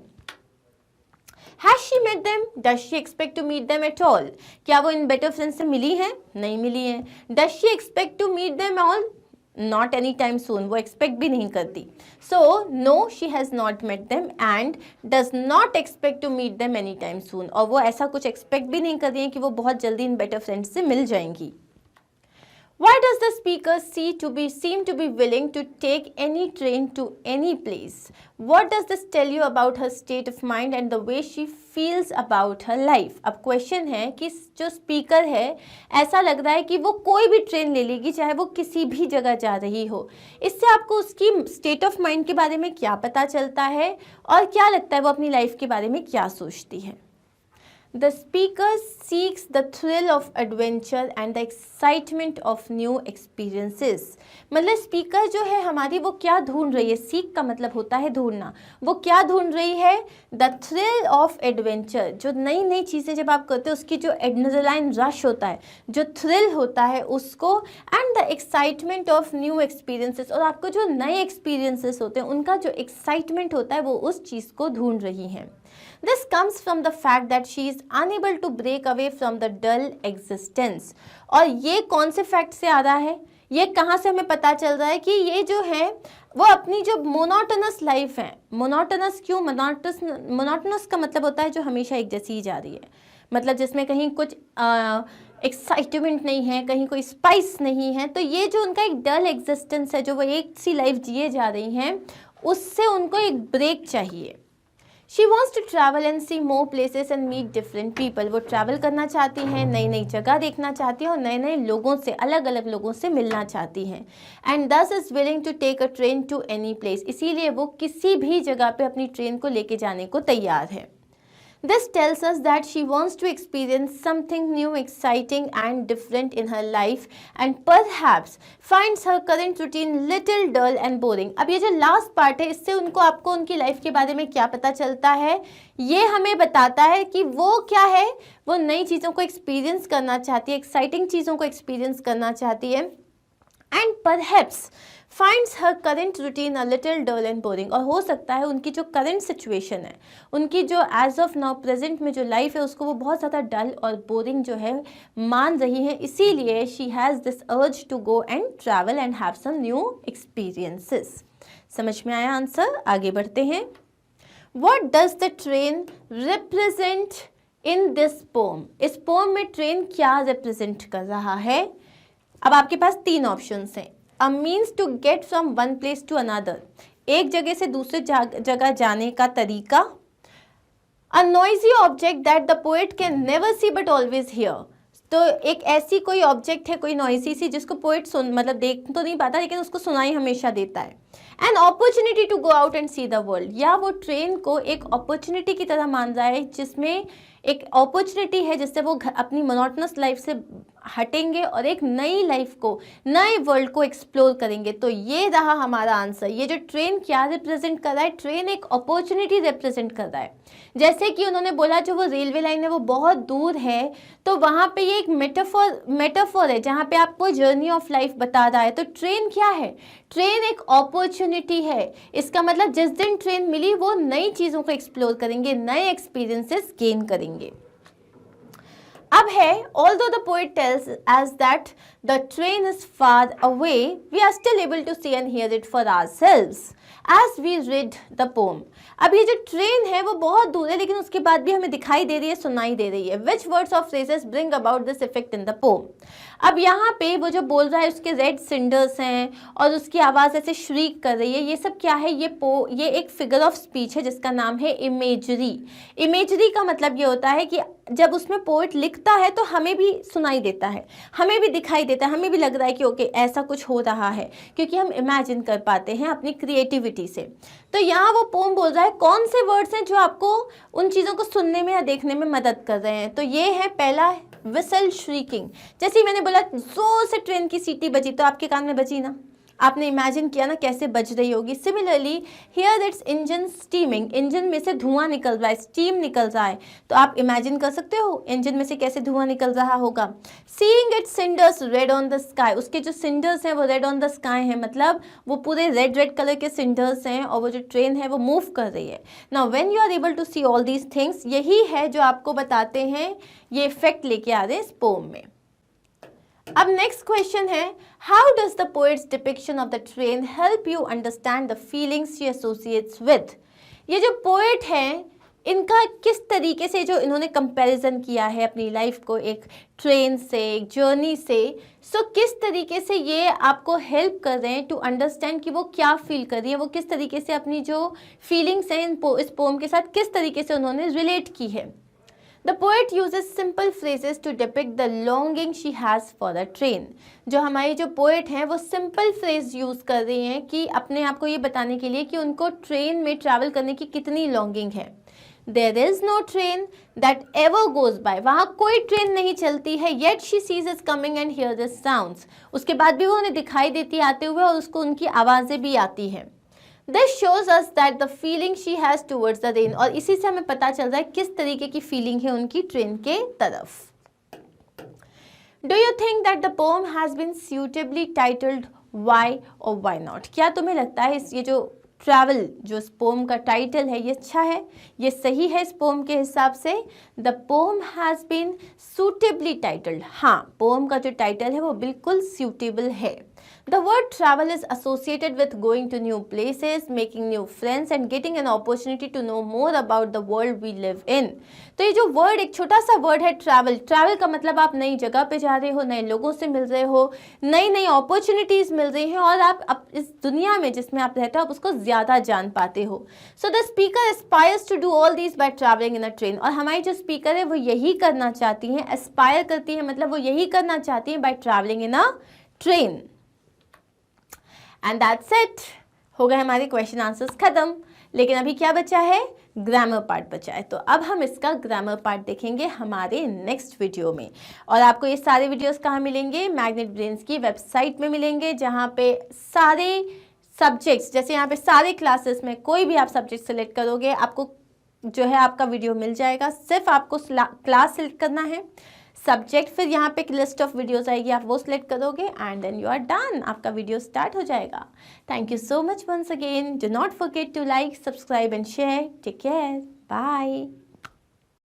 Has she met them? Does she expect to meet them at all? क्या वो इन बेटर फ्रेंड्स से मिली हैं? नहीं मिली हैं। Does she expect to meet them all? Not any time soon, वो एक्सपेक्ट भी नहीं करती। So no, she has not met them and does not expect to meet them any time soon। और वो ऐसा कुछ एक्सपेक्ट भी नहीं कर रही है कि वो बहुत जल्दी इन बेटर फ्रेंड्स से मिल जाएंगी। Why does the speaker seem to be willing to take any train to any place? What does this tell you about her state of mind and the way she feels about her life? अब question है कि जो speaker है, ऐसा लग रहा है कि वो कोई भी ट्रेन ले लेगी, चाहे वो किसी भी जगह जा रही हो। इससे आपको उसकी स्टेट ऑफ माइंड के बारे में क्या पता चलता है और क्या लगता है वो अपनी लाइफ के बारे में क्या सोचती है। The speaker seeks the thrill of adventure and the excitement of new experiences। मतलब स्पीकर जो है हमारी, वो क्या ढूंढ रही है, सीख का मतलब होता है ढूंढना, वो क्या ढूंढ रही है, द थ्रिल ऑफ एडवेंचर। जो नई नई चीज़ें जब आप करते हो उसकी जो एड्रेनालाइन रश होता है, जो थ्रिल होता है उसको, and the excitement of new experiences, और आपको जो नए एक्सपीरियंसेस होते हैं उनका जो एक्साइटमेंट होता है वो उस चीज़ को ढूंढ रही हैं। This comes from the fact that she is unable to break away from the dull existence। और ये कौन से फैक्ट से आ रहा है, ये कहाँ से हमें पता चल रहा है कि ये जो है वो अपनी जो मोनोटोनस लाइफ है, मोनोटोनस क्यों, मोनोटोनस का मतलब होता है जो हमेशा एक जैसी ही जा रही है, मतलब जिसमें कहीं कुछ एक्साइटमेंट नहीं है, कहीं कोई स्पाइस नहीं है। तो ये जो उनका एक डल एग्जिस्टेंस है, जो वो एक सी लाइफ जिए जा रही हैं, उससे उनको एक ब्रेक चाहिए। She wants to travel and see more places and meet different people. वो ट्रैवल करना चाहती हैं, नई नई जगह देखना चाहती हैं और नए नए लोगों से, अलग अलग लोगों से मिलना चाहती हैं। And this is willing to take a train to any place. इसीलिए वो किसी भी जगह पे अपनी ट्रेन को लेके जाने को तैयार है। This tells us that she wants to experience something new, exciting and different in her life and perhaps finds her current routine little dull and boring. अब ये जो लास्ट पार्ट है, इससे उनको आपको उनकी लाइफ के बारे में क्या पता चलता है, ये हमें बताता है कि वो क्या है, वो नई चीज़ों को एक्सपीरियंस करना चाहती है, एक्साइटिंग चीज़ों को एक्सपीरियंस करना चाहती है। And perhaps finds her current routine a little dull and boring. और हो सकता है उनकी जो करेंट सिचुएशन है, उनकी जो एज ऑफ नाउ प्रेजेंट में जो लाइफ है, उसको वो बहुत ज़्यादा डल और बोरिंग जो है मान रही है। इसीलिए she has this urge to go and travel and have some new experiences. समझ में आया आंसर? आगे बढ़ते हैं। What does the train represent in this poem? इस पोम में ट्रेन क्या रिप्रेजेंट कर रहा है? अब आपके पास तीन ऑप्शंस हैं। A means to get from one place to another, एक जगह से दूसरे जगह जाने का तरीका। A noisy object that the poet can never see but always here, तो एक ऐसी कोई ऑब्जेक्ट है, कोई नॉइसी सी, जिसको पोएट मतलब देख तो नहीं पाता लेकिन उसको सुनाई हमेशा देता है। An opportunity to go out and see the world, या वो ट्रेन को एक अपॉर्चुनिटी की तरह मान रहा है, जिसमें एक अपॉर्चुनिटी है जिससे वो अपनी मोनोटोनस लाइफ से हटेंगे और एक नई लाइफ को, नए वर्ल्ड को एक्सप्लोर करेंगे। तो ये रहा हमारा आंसर। ये जो ट्रेन क्या रिप्रेजेंट कर रहा है, ट्रेन एक अपॉर्चुनिटी रिप्रेजेंट कर रहा है। जैसे कि उन्होंने बोला जो वो रेलवे लाइन है वो बहुत दूर है, तो वहाँ पे ये एक मेटाफोर है जहाँ पे आपको जर्नी ऑफ लाइफ बता रहा है। तो ट्रेन क्या है? ट्रेन एक अपॉर्चुनिटी है। इसका मतलब जिस दिन ट्रेन मिली वो नई चीज़ों को एक्सप्लोर करेंगे, नए एक्सपीरियंसेस गेन करेंगे। अब है, although the poet tells us that the train is far away, we are still able to see and hear it for ourselves as we read the poem. अब ये जो ट्रेन है वो बहुत दूर है, लेकिन उसके बाद भी हमें दिखाई दे रही है, सुनाई दे रही है। Which words or phrases bring about this effect in the poem? अब यहाँ पे वो जो बोल रहा है उसके रेड सिंडर्स हैं और उसकी आवाज़ ऐसे श्रीक कर रही है। ये सब क्या है? ये एक फिगर ऑफ स्पीच है जिसका नाम है इमेजरी। इमेजरी का मतलब ये होता है कि जब उसमें पोएट लिखता है तो हमें भी सुनाई देता है, हमें भी दिखाई देता है, हमें भी लग रहा है कि ओके ऐसा कुछ हो रहा है, क्योंकि हम इमेजिन कर पाते हैं अपनी क्रिएटिविटी से। तो यहाँ वो पोम बोल रहा है कौन से वर्ड्स हैं जो आपको उन चीज़ों को सुनने में या देखने में मदद कर रहे हैं। तो ये है पहला, विसल श्रीकिंग। जैसे ही मैंने बोला जोर से ट्रेन की सीटी बजी, तो आपके कान में बजी ना, आपने इमेजिन किया ना कैसे बज रही होगी। Similarly here it's engine steaming, engine में से धुआं निकल रहा है, स्टीम निकल रहा है, तो आप इमेजिन कर सकते हो इंजन में से कैसे धुआं निकल रहा होगा। Seeing it's cinders red on the sky, उसके जो सिंडर्स हैं वो रेड ऑन द स्काई हैं, मतलब वो पूरे रेड कलर के सिंडर्स हैं और वो जो ट्रेन है वो मूव कर रही है। Now when you are able to see all these things, यही है जो आपको बताते हैं, ये इफेक्ट लेके आ रहे हैं इस पोम में। अब नेक्स्ट क्वेश्चन है, how does the poets depiction of the train help you understand the feelings she associates with? ये जो पोएट हैं इनका किस तरीके से जो इन्होंने कंपैरिजन किया है अपनी लाइफ को एक ट्रेन से, एक जर्नी से, सो किस तरीके से ये आपको हेल्प कर रहे हैं टू अंडरस्टैंड कि वो क्या फील कर रही है, वो किस तरीके से अपनी जो फीलिंग्स हैं इस पोम के साथ किस तरीके से उन्होंने रिलेट की है। The poet uses simple phrases to depict the longing she has for a train. जो हमारी जो पोएट हैं वो सिंपल फ्रेज यूज़ कर रही हैं कि अपने आप को ये बताने के लिए कि उनको ट्रेन में ट्रैवल करने की कितनी लॉन्गिंग है। There is no train that ever goes by. वहाँ कोई ट्रेन नहीं चलती है, yet she sees us coming and hears the sounds. उसके बाद भी वो उन्हें दिखाई देती आते हुए और उसको उनकी आवाज़ें भी आती हैं। This shows us that the feeling she has towards the train, और इसी से हमें पता चल रहा है किस तरीके की फीलिंग है उनकी ट्रेन के तरफ। Do you think that the poem has been suitably titled Why or Why Not? क्या तुम्हें लगता है ये जो ट्रैवल जो इस पोम का टाइटल है ये अच्छा है, ये सही है इस पोम के हिसाब से। The poem has been suitably titled, हाँ पोम का जो टाइटल है वो बिल्कुल सूटेबल है। The word travel is associated with going to new places, making new friends and getting an opportunity to know more about the world we live in। तो ये जो वर्ड, एक छोटा सा वर्ड है ट्रैवल, ट्रैवल का मतलब आप नई जगह पे जा रहे हो, नए लोगों से मिल रहे हो, नई नई अपॉर्चुनिटीज़ मिल रही हैं और आप इस दुनिया में जिसमें आप रहते हो आप उसको ज़्यादा जान पाते हो। So the speaker aspires to do all this by travelling in a train. और हमारी जो स्पीकर है वो यही करना चाहती हैं, एस्पायर करती है मतलब वो यही करना चाहती हैं bye travelling in a train. And that's it, हो गए हमारे क्वेश्चन आंसर्स खत्म। लेकिन अभी क्या बचा है, ग्रामर पार्ट बचा है। तो अब हम इसका ग्रामर पार्ट देखेंगे हमारे नेक्स्ट वीडियो में। और आपको ये सारे वीडियोस कहाँ मिलेंगे, मैग्नेट ब्रेन्स की वेबसाइट में मिलेंगे, जहाँ पे सारे सब्जेक्ट्स, जैसे यहाँ पे सारे क्लासेस में कोई भी आप सब्जेक्ट सेलेक्ट करोगे आपको जो है आपका वीडियो मिल जाएगा। सिर्फ आपको क्लास सेलेक्ट करना है, सब्जेक्ट, फिर यहाँ पे एक लिस्ट ऑफ वीडियोस आएगी, आप वो सिलेक्ट करोगे and then you are done, आपका वीडियो स्टार्ट हो जाएगा। Thank you so much once again, do not forget to like, subscribe and share. Take care, bye.